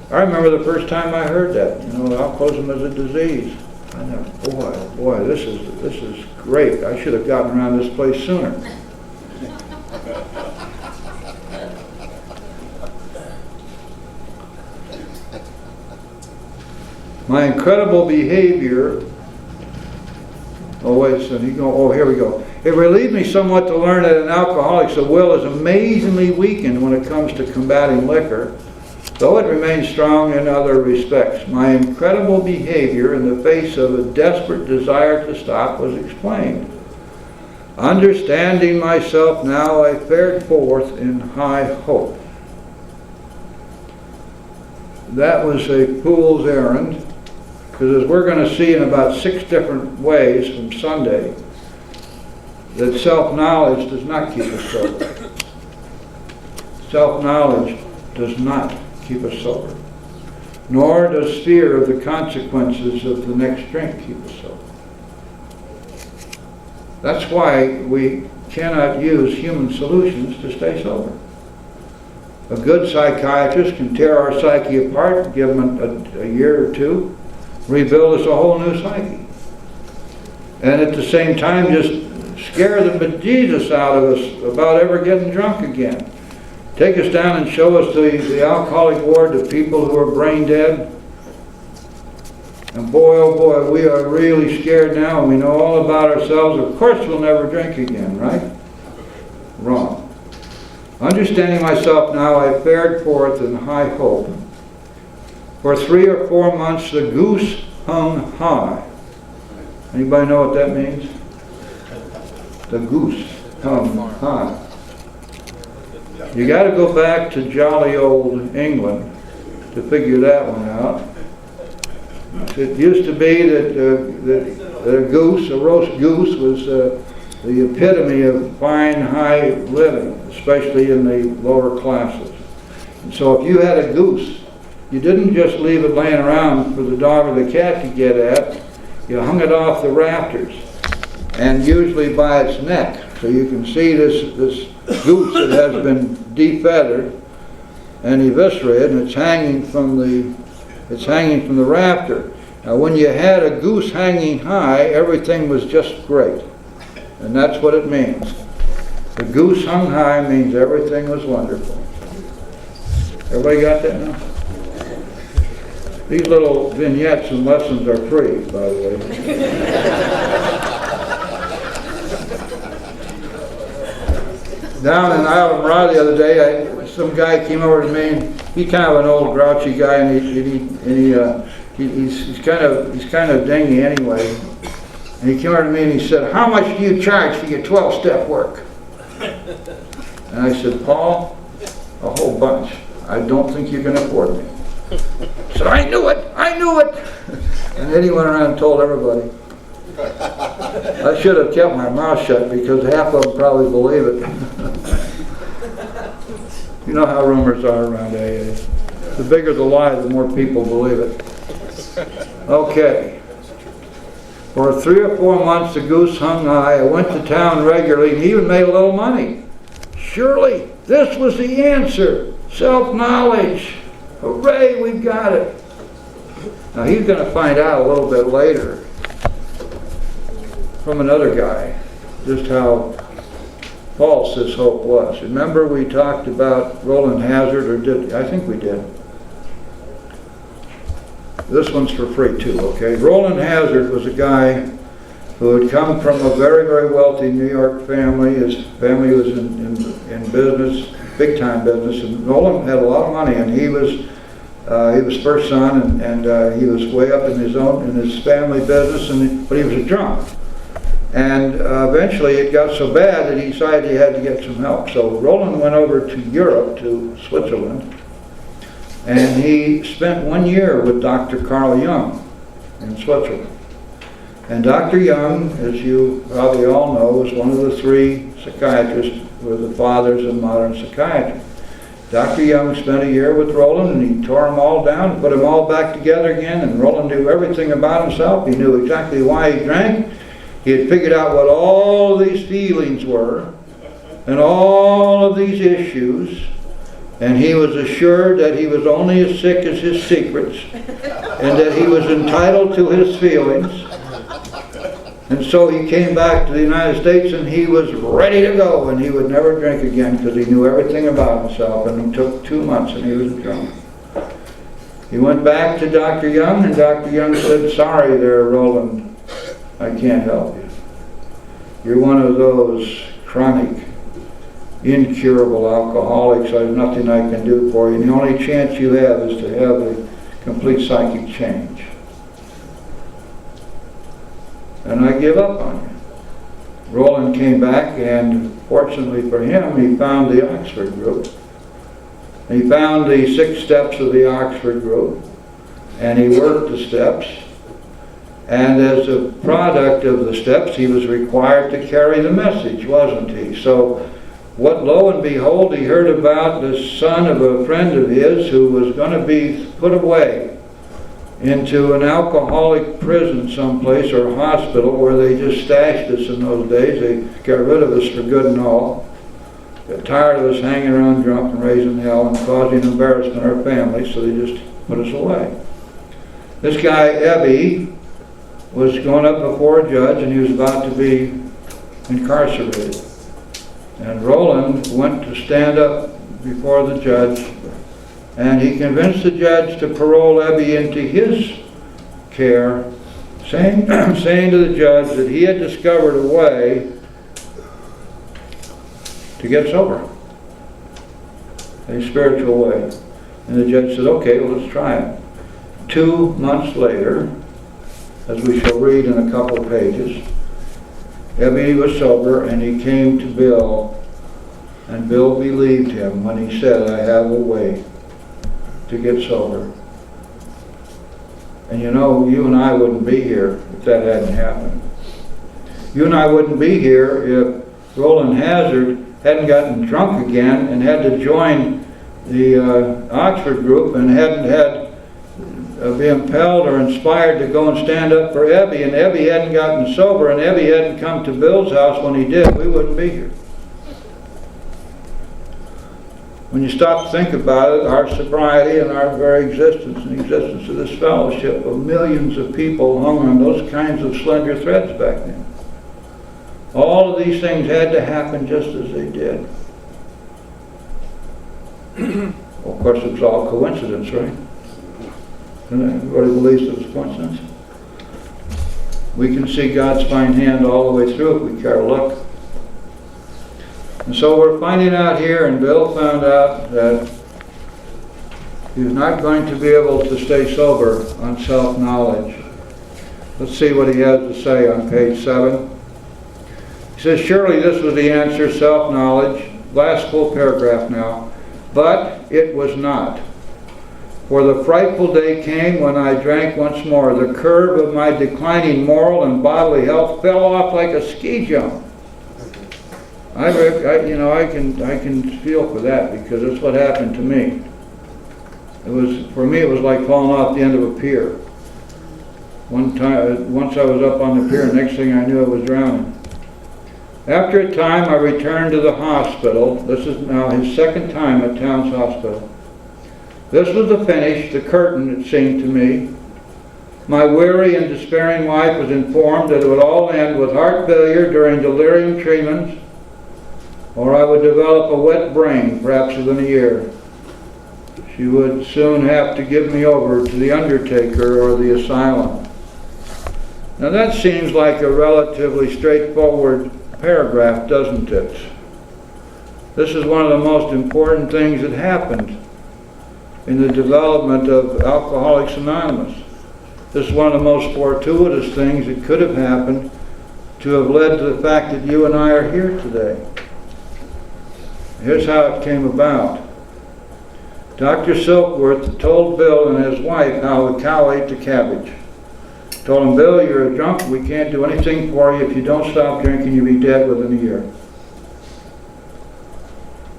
I remember the first time I heard that. You know, alcoholism is a disease. I thought, boy, this is great. I should have gotten around this place sooner. My incredible behavior. Oh, wait a second. Here we go. It relieved me somewhat to learn that an alcoholic's will is amazingly weakened when it comes to combating liquor, though it remains strong in other respects. My incredible behavior in the face of a desperate desire to stop was explained. Understanding myself now, I fared forth in high hope. That was a fool's errand. Because as we're going to see in about 6 different ways from Sunday, that self-knowledge does not keep us sober. Self-knowledge does not keep us sober. Nor does fear of the consequences of the next drink keep us sober. That's why we cannot use human solutions to stay sober. A good psychiatrist can tear our psyche apart, give them a year or two, rebuild us a whole new psyche. And at the same time just scare the bejesus out of us about ever getting drunk again. Take us down and show us the alcoholic ward to people who are brain dead. And boy, oh boy, we are really scared now, and we know all about ourselves. Of course we'll never drink again, right? Wrong. Understanding myself now, I fared forth in high hope. For 3 or 4 months the goose hung high. Anybody know what that means? The goose hung high. You got to go back to jolly old England to figure that one out. It used to be that a goose, a roast goose, was the epitome of fine, high living, especially in the lower classes. And so if you had a goose, you didn't just leave it laying around for the dog or the cat to get at. you hung it off the rafters, and usually by its neck. So you can see this goose that has been defeathered and eviscerated, and it's hanging from the rafter. Now when you had a goose hanging high, everything was just great. And that's what it means. The goose hung high means everything was wonderful. Everybody got that now? These little vignettes and lessons are free, by the way. Down in Island the other day, some guy came over to me, and he's kind of an old grouchy guy, and he's kind of dingy anyway. And he came over to me and he said, "How much do you charge for your 12-step work?" And I said, "Paul, a whole bunch. I don't think you can afford me." He said, I knew it. And then he went around and told everybody. I should have kept my mouth shut because half of them probably believe it. You know how rumors are around AA. The bigger the lie, the more people believe it. Okay. For 3 or 4 months the goose hung high. I went to town regularly and even made a little money. Surely this was the answer. Self-knowledge. Hooray, we've got it. Now he's going to find out a little bit later from another guy just how false this hope was. Remember we talked about Roland Hazard, or did I think we did. This one's for free too, okay? Roland Hazard was a guy who had come from a very, very wealthy New York family. His family was in business, big time business, and Roland had a lot of money, and he was first son, and he was way up in his family business, but he was a drunk. And eventually it got so bad that he decided he had to get some help. So Roland went over to Europe, to Switzerland, and he spent 1 year with Dr. Carl Jung in Switzerland. And Dr. Jung, as you probably all know, was one of the 3 psychiatrists who were the fathers of modern psychiatry. Dr. Jung spent a year with Roland, and he tore them all down, put them all back together again, and Roland knew everything about himself. He knew exactly why he drank. He had figured out what all of these feelings were, and all of these issues, and he was assured that he was only as sick as his secrets, and that he was entitled to his feelings. And so he came back to the United States, and he was ready to go, and he would never drink again because he knew everything about himself. And it took 2 months, and he was drunk. He went back to Dr. Jung, and Dr. Jung said, "Sorry there, Roland, I can't help you. You're one of those chronic, incurable alcoholics. There's nothing I can do for you. And the only chance you have is to have a complete psychic change. And I give up on you." Roland came back, and fortunately for him, he found the Oxford group. He found the 6 steps of the Oxford group, and he worked the steps. And as a product of the steps, he was required to carry the message, wasn't he? So, lo and behold, he heard about the son of a friend of his who was going to be put away into an alcoholic prison someplace, or hospital, where they just stashed us in those days. They got rid of us for good and all. Got tired of us hanging around drunk and raising hell and causing embarrassment to our family, so they just put us away. This guy, Ebby, was going up before a judge, and he was about to be incarcerated. And Roland went to stand up before the judge, and he convinced the judge to parole Ebby into his care, saying to the judge that he had discovered a way to get sober, a spiritual way. And the judge said, "Okay, well, let's try it." 2 months later, as we shall read in a couple of pages, Ebby was sober, and he came to Bill, and Bill believed him when he said, "I have a way to get sober." And you know, you and I wouldn't be here if that hadn't happened. You and I wouldn't be here if Roland Hazard hadn't gotten drunk again and had to join the Oxford group, and hadn't had be impelled or inspired to go and stand up for Ebby, and Ebby hadn't gotten sober, and Ebby hadn't come to Bill's house when he did, we wouldn't be here. When you stop to think about it, our sobriety and our very existence and the existence of this fellowship of millions of people hung on those kinds of slender threads back then. All of these things had to happen just as they did. Well, of course, it was all coincidence, right? And everybody believes it was coincidence. We can see God's fine hand all the way through if we care to look. And so we're finding out here, and Bill found out that he's not going to be able to stay sober on self-knowledge. Let's see what he has to say on page 7. He says, surely this was the answer, self-knowledge. Last full paragraph now. But it was not. For the frightful day came when I drank once more. The curve of my declining moral and bodily health fell off like a ski jump. I can feel for that, because that's what happened to me. For me, it was like falling off the end of a pier. Once I was up on the pier, next thing I knew I was drowning. After a time, I returned to the hospital. This is now his second time at Towns Hospital. This was the finish, the curtain, it seemed to me. My weary and despairing wife was informed that it would all end with heart failure during delirium tremens, or I would develop a wet brain, perhaps within a year. She would soon have to give me over to the undertaker or the asylum. Now that seems like a relatively straightforward paragraph, doesn't it? This is one of the most important things that happened in the development of Alcoholics Anonymous. This is one of the most fortuitous things that could have happened to have led to the fact that you and I are here today. Here's how it came about. Dr. Silkworth told Bill and his wife how the cow ate the cabbage. Told him, Bill, you're a drunk, we can't do anything for you. If you don't stop drinking, you'll be dead within a year.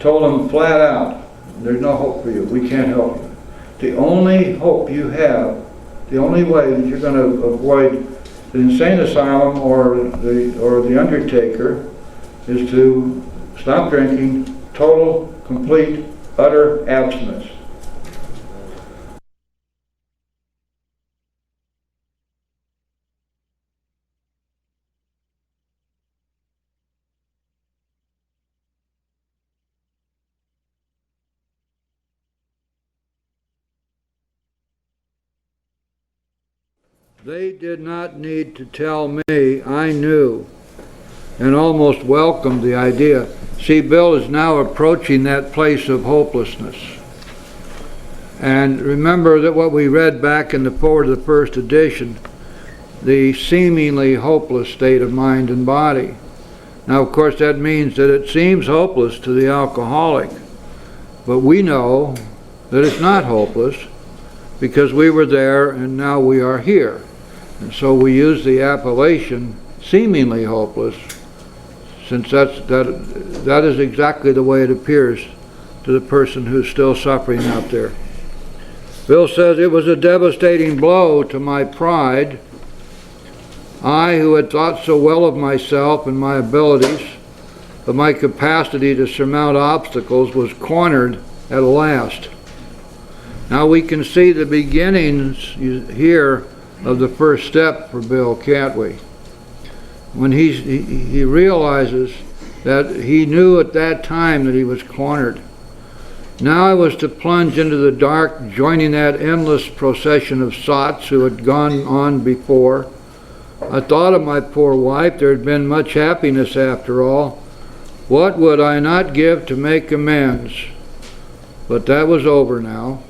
Told him flat out, there's no hope for you, we can't help you. The only hope you have, the only way that you're going to avoid the insane asylum or the undertaker is to stop drinking, total, complete, utter abstinence. They did not need to tell me, I knew, and almost welcomed the idea. See, Bill is now approaching that place of hopelessness. And remember that what we read back in the forward of the first edition, the seemingly hopeless state of mind and body. Now, of course, that means that it seems hopeless to the alcoholic, but we know that it's not hopeless because we were there and now we are here. And so we use the appellation seemingly hopeless, since that is exactly the way it appears to the person who's still suffering out there. Bill says, it was a devastating blow to my pride. I, who had thought so well of myself and my abilities, of my capacity to surmount obstacles, was cornered at last. Now we can see the beginnings here of the first step for Bill, can't we? When he realizes that he knew at that time that he was cornered. Now I was to plunge into the dark, joining that endless procession of sots who had gone on before. I thought of my poor wife. There had been much happiness after all. What would I not give to make amends? But that was over now.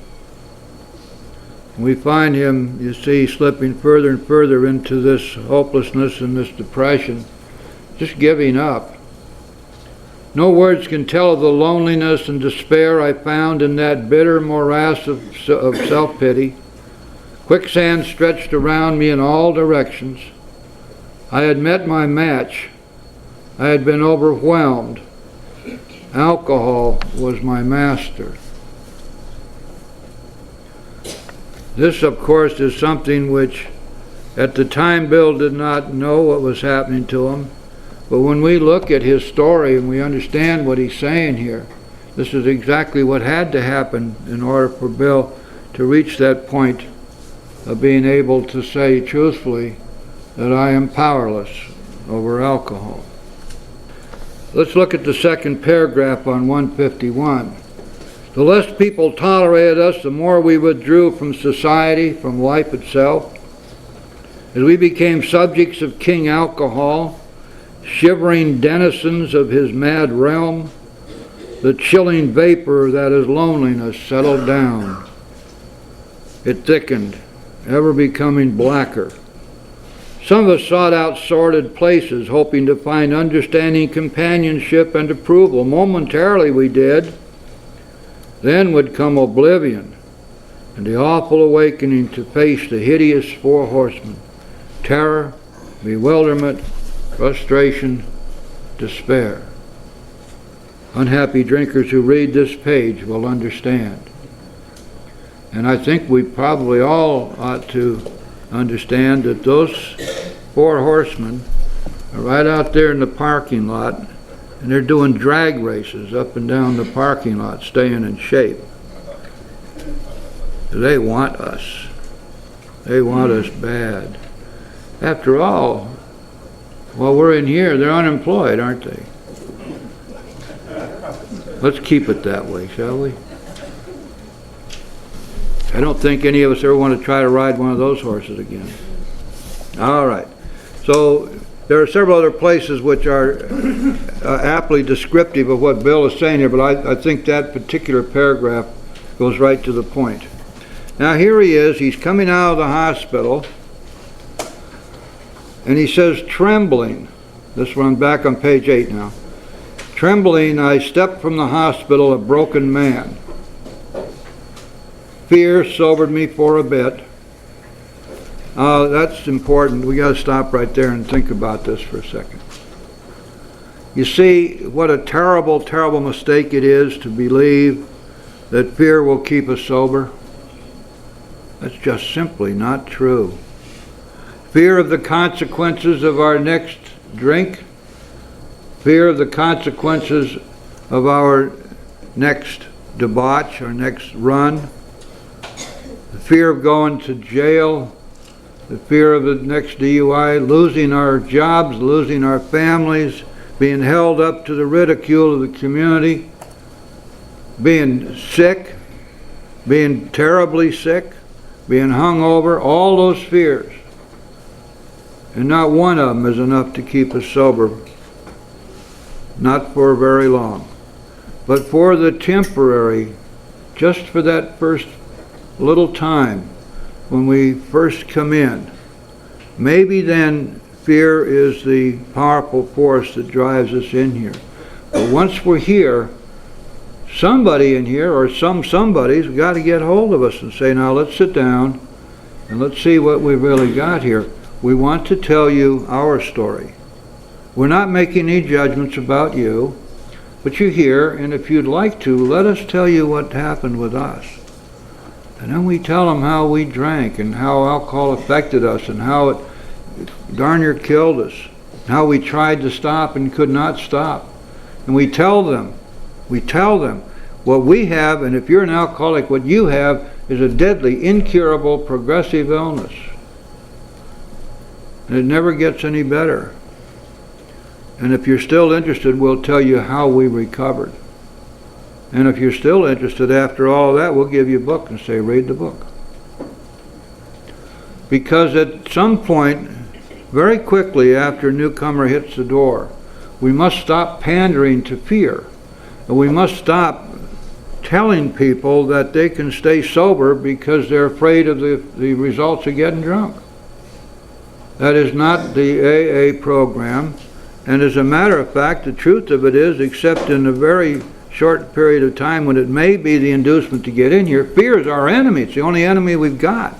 We find him, you see, slipping further and further into this hopelessness and this depression, just giving up. No words can tell of the loneliness and despair I found in that bitter morass of self-pity. Quicksand stretched around me in all directions. I had met my match. I had been overwhelmed. Alcohol was my master. This, of course, is something which at the time Bill did not know what was happening to him. But when we look at his story and we understand what he's saying here, this is exactly what had to happen in order for Bill to reach that point of being able to say truthfully that I am powerless over alcohol. Let's look at the second paragraph on 151. The less people tolerated us, the more we withdrew from society, from life itself. As we became subjects of King Alcohol, shivering denizens of his mad realm, the chilling vapor that is loneliness settled down. It thickened, ever becoming blacker. Some of us sought out sordid places, hoping to find understanding, companionship, and approval. Momentarily we did. Then would come oblivion, and the awful awakening to face the hideous four horsemen: terror, bewilderment, frustration, despair. Unhappy drinkers who read this page will understand. And I think we probably all ought to understand that those four horsemen are right out there in the parking lot, and they're doing drag races up and down the parking lot, staying in shape. They want us. They want us bad. After all, while we're in here, they're unemployed, aren't they? Let's keep it that way, shall we? I don't think any of us ever want to try to ride one of those horses again. All right. So there are several other places which are aptly descriptive of what Bill is saying here, but I think that particular paragraph goes right to the point. Now here he is. He's coming out of the hospital, and he says, trembling. This one, back on page 8 now. Trembling, I stepped from the hospital a broken man. Fear sobered me for a bit. That's important. We got to stop right there and think about this for a second. You see what a terrible, terrible mistake it is to believe that fear will keep us sober? That's just simply not true. Fear of the consequences of our next drink, fear of the consequences of our next debauch, our next run, the fear of going to jail, the fear of the next DUI, losing our jobs, losing our families, being held up to the ridicule of the community, being sick, being terribly sick, being hung over, all those fears. And not one of them is enough to keep us sober. Not for very long. But for the temporary, just for that first little time when we first come in, maybe then fear is the powerful force that drives us in here. But once we're here, somebody in here, or somebody's got to get hold of us and say, now let's sit down and let's see what we've really got here. We want to tell you our story. We're not making any judgments about you, but you're here, and if you'd like to, let us tell you what happened with us. And then we tell them how we drank and how alcohol affected us and how it darn near killed us, how we tried to stop and could not stop. And we tell them what we have, and if you're an alcoholic, what you have is a deadly, incurable, progressive illness. And it never gets any better. And if you're still interested, we'll tell you how we recovered. And if you're still interested after all of that, we'll give you a book and say, read the book. Because at some point, very quickly after a newcomer hits the door, we must stop pandering to fear. And we must stop telling people that they can stay sober because they're afraid of the results of getting drunk. That is not the AA program. And as a matter of fact, the truth of it is, except in a very short period of time when it may be the inducement to get in here, fear is our enemy. It's the only enemy we've got.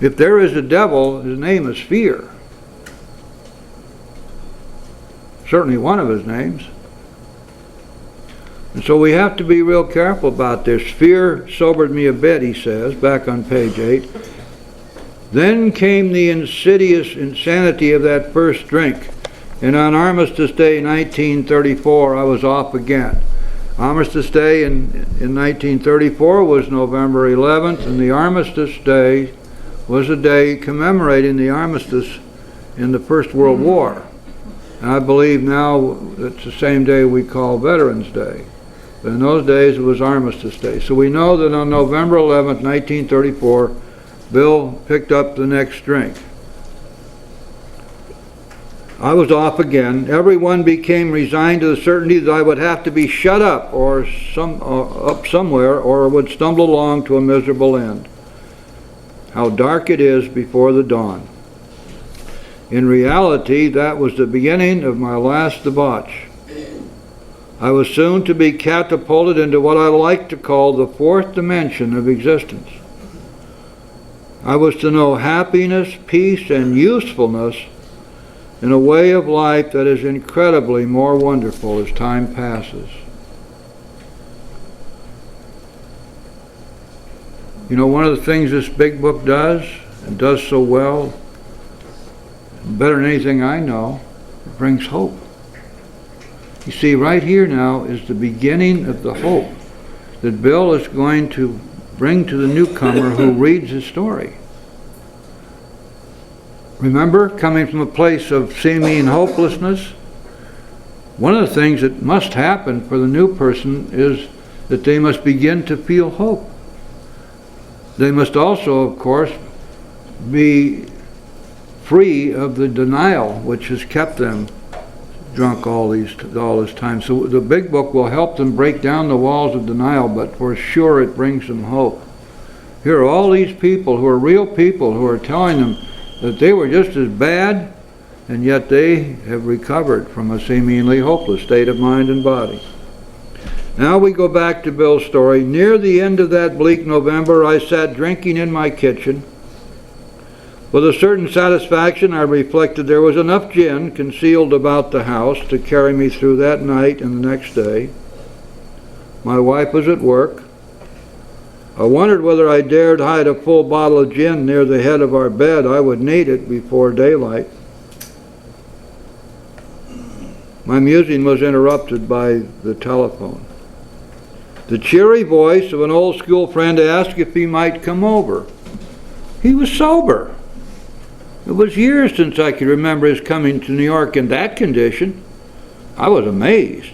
If there is a devil, his name is fear. Certainly one of his names. And so we have to be real careful about this. Fear sobered me a bit, he says, back on page 8. Then came the insidious insanity of that first drink, and on Armistice Day 1934 I was off again. Armistice Day in 1934 was November 11th, and the Armistice Day was a day commemorating the armistice in the First World War. And I believe now it's the same day we call Veterans Day. But in those days it was Armistice Day. So we know that on November 11th, 1934, Bill picked up the next drink. I was off again. Everyone became resigned to the certainty that I would have to be shut up up somewhere, or would stumble along to a miserable end. How dark it is before the dawn. In reality, that was the beginning of my last debauch. I was soon to be catapulted into what I like to call the fourth dimension of existence. I was to know happiness, peace, and usefulness in a way of life that is incredibly more wonderful as time passes. You know, one of the things this big book does, and does so well, better than anything I know, it brings hope. You see, right here now is the beginning of the hope that Bill is going to bring to the newcomer who reads his story. Remember, coming from a place of seeming hopelessness, one of the things that must happen for the new person is that they must begin to feel hope. They must also, of course, be free of the denial which has kept them drunk all this time. So the big book will help them break down the walls of denial, but for sure it brings them hope. Here are all these people who are real people who are telling them that they were just as bad, and yet they have recovered from a seemingly hopeless state of mind and body. Now we go back to Bill's story. Near the end of that bleak November, I sat drinking in my kitchen. With a certain satisfaction, I reflected there was enough gin concealed about the house to carry me through that night and the next day. My wife was at work. I wondered whether I dared hide a full bottle of gin near the head of our bed. I would need it before daylight. My musing was interrupted by the telephone. The cheery voice of an old school friend asked if he might come over. He was sober. It was years since I could remember his coming to New York in that condition. I was amazed.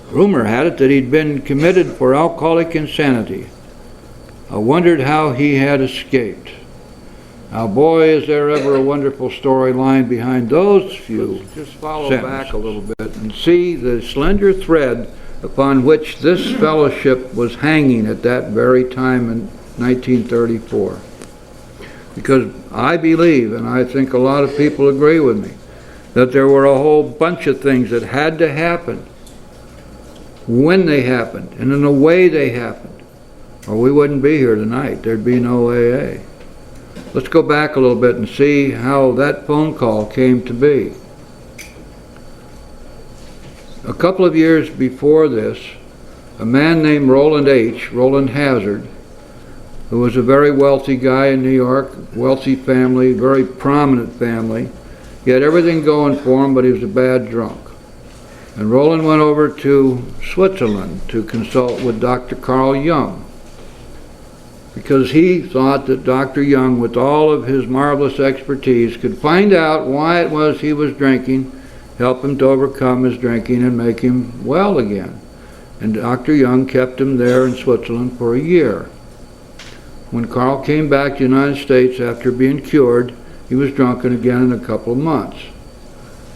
Rumor had it that he'd been committed for alcoholic insanity. I wondered how he had escaped. Now, boy, is there ever a wonderful storyline behind those few Just follow sentences. Back a little bit and see the slender thread upon which this fellowship was hanging at that very time in 1934. Because I believe, and I think a lot of people agree with me, that there were a whole bunch of things that had to happen when they happened and in the way they happened, or we wouldn't be here tonight. There'd be no AA. Let's go back a little bit and see how that phone call came to be. A couple of years before this, a man named Roland Hazard, who was a very wealthy guy in New York, wealthy family, very prominent family. He had everything going for him, but he was a bad drunk. And Roland went over to Switzerland to consult with Dr. Carl Jung, because he thought that Dr. Jung, with all of his marvelous expertise, could find out why it was he was drinking, help him to overcome his drinking, and make him well again. And Dr. Jung kept him there in Switzerland for a year. When Carl came back to the United States after being cured, he was drunken again in a couple of months.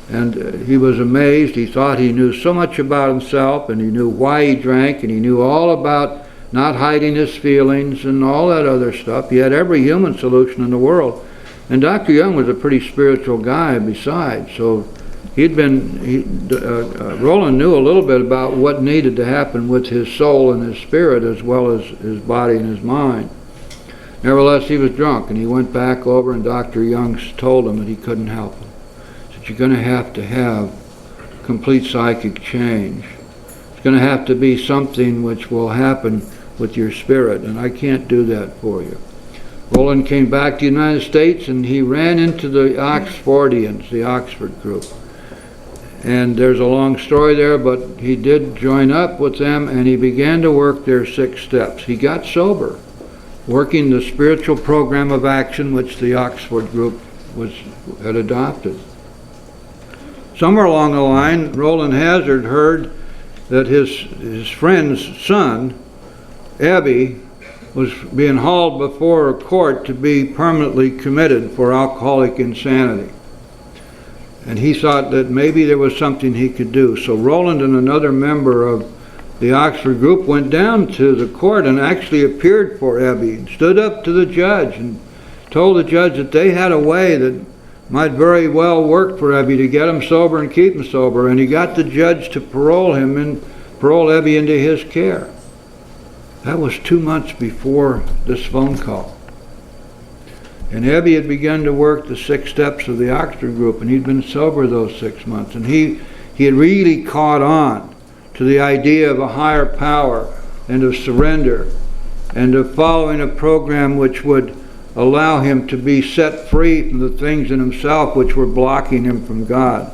And he was amazed. He thought he knew so much about himself, and he knew why he drank, and he knew all about not hiding his feelings and all that other stuff. He had every human solution in the world. And Dr. Jung was a pretty spiritual guy besides, so Roland knew a little bit about what needed to happen with his soul and his spirit as well as his body and his mind. Nevertheless, he was drunk, and he went back over, and Dr. Jung told him that he couldn't help him. He said, you're going to have complete psychic change. going to have to be something which will happen with your spirit, and I can't do that for you. Roland came back to the United States, and he ran into the Oxfordians, the Oxford group. And there's a long story there, but he did join up with them, and he began to work their 6 steps. He got sober, working the spiritual program of action which the Oxford group had adopted. Somewhere along the line, Roland Hazard heard that his friend's son, Ebby, was being hauled before a court to be permanently committed for alcoholic insanity. And he thought that maybe there was something he could do. So Roland and another member of the Oxford group went down to the court and actually appeared for Ebby and stood up to the judge and told the judge that they had a way that might very well work for Ebby to get him sober and keep him sober. And he got the judge to parole Ebby into his care. That was 2 months before this phone call. And Ebby had begun to work the 6 steps of the Oxford group, and he'd been sober those 6 months. And he had really caught on to the idea of a higher power and of surrender and of following a program which would allow him to be set free from the things in himself which were blocking him from God,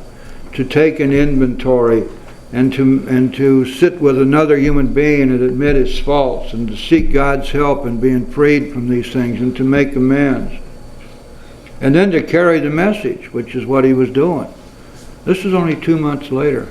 to take an inventory and to sit with another human being and admit his faults and to seek God's help in being freed from these things and to make amends. And then to carry the message, which is what he was doing. This is only 2 months later.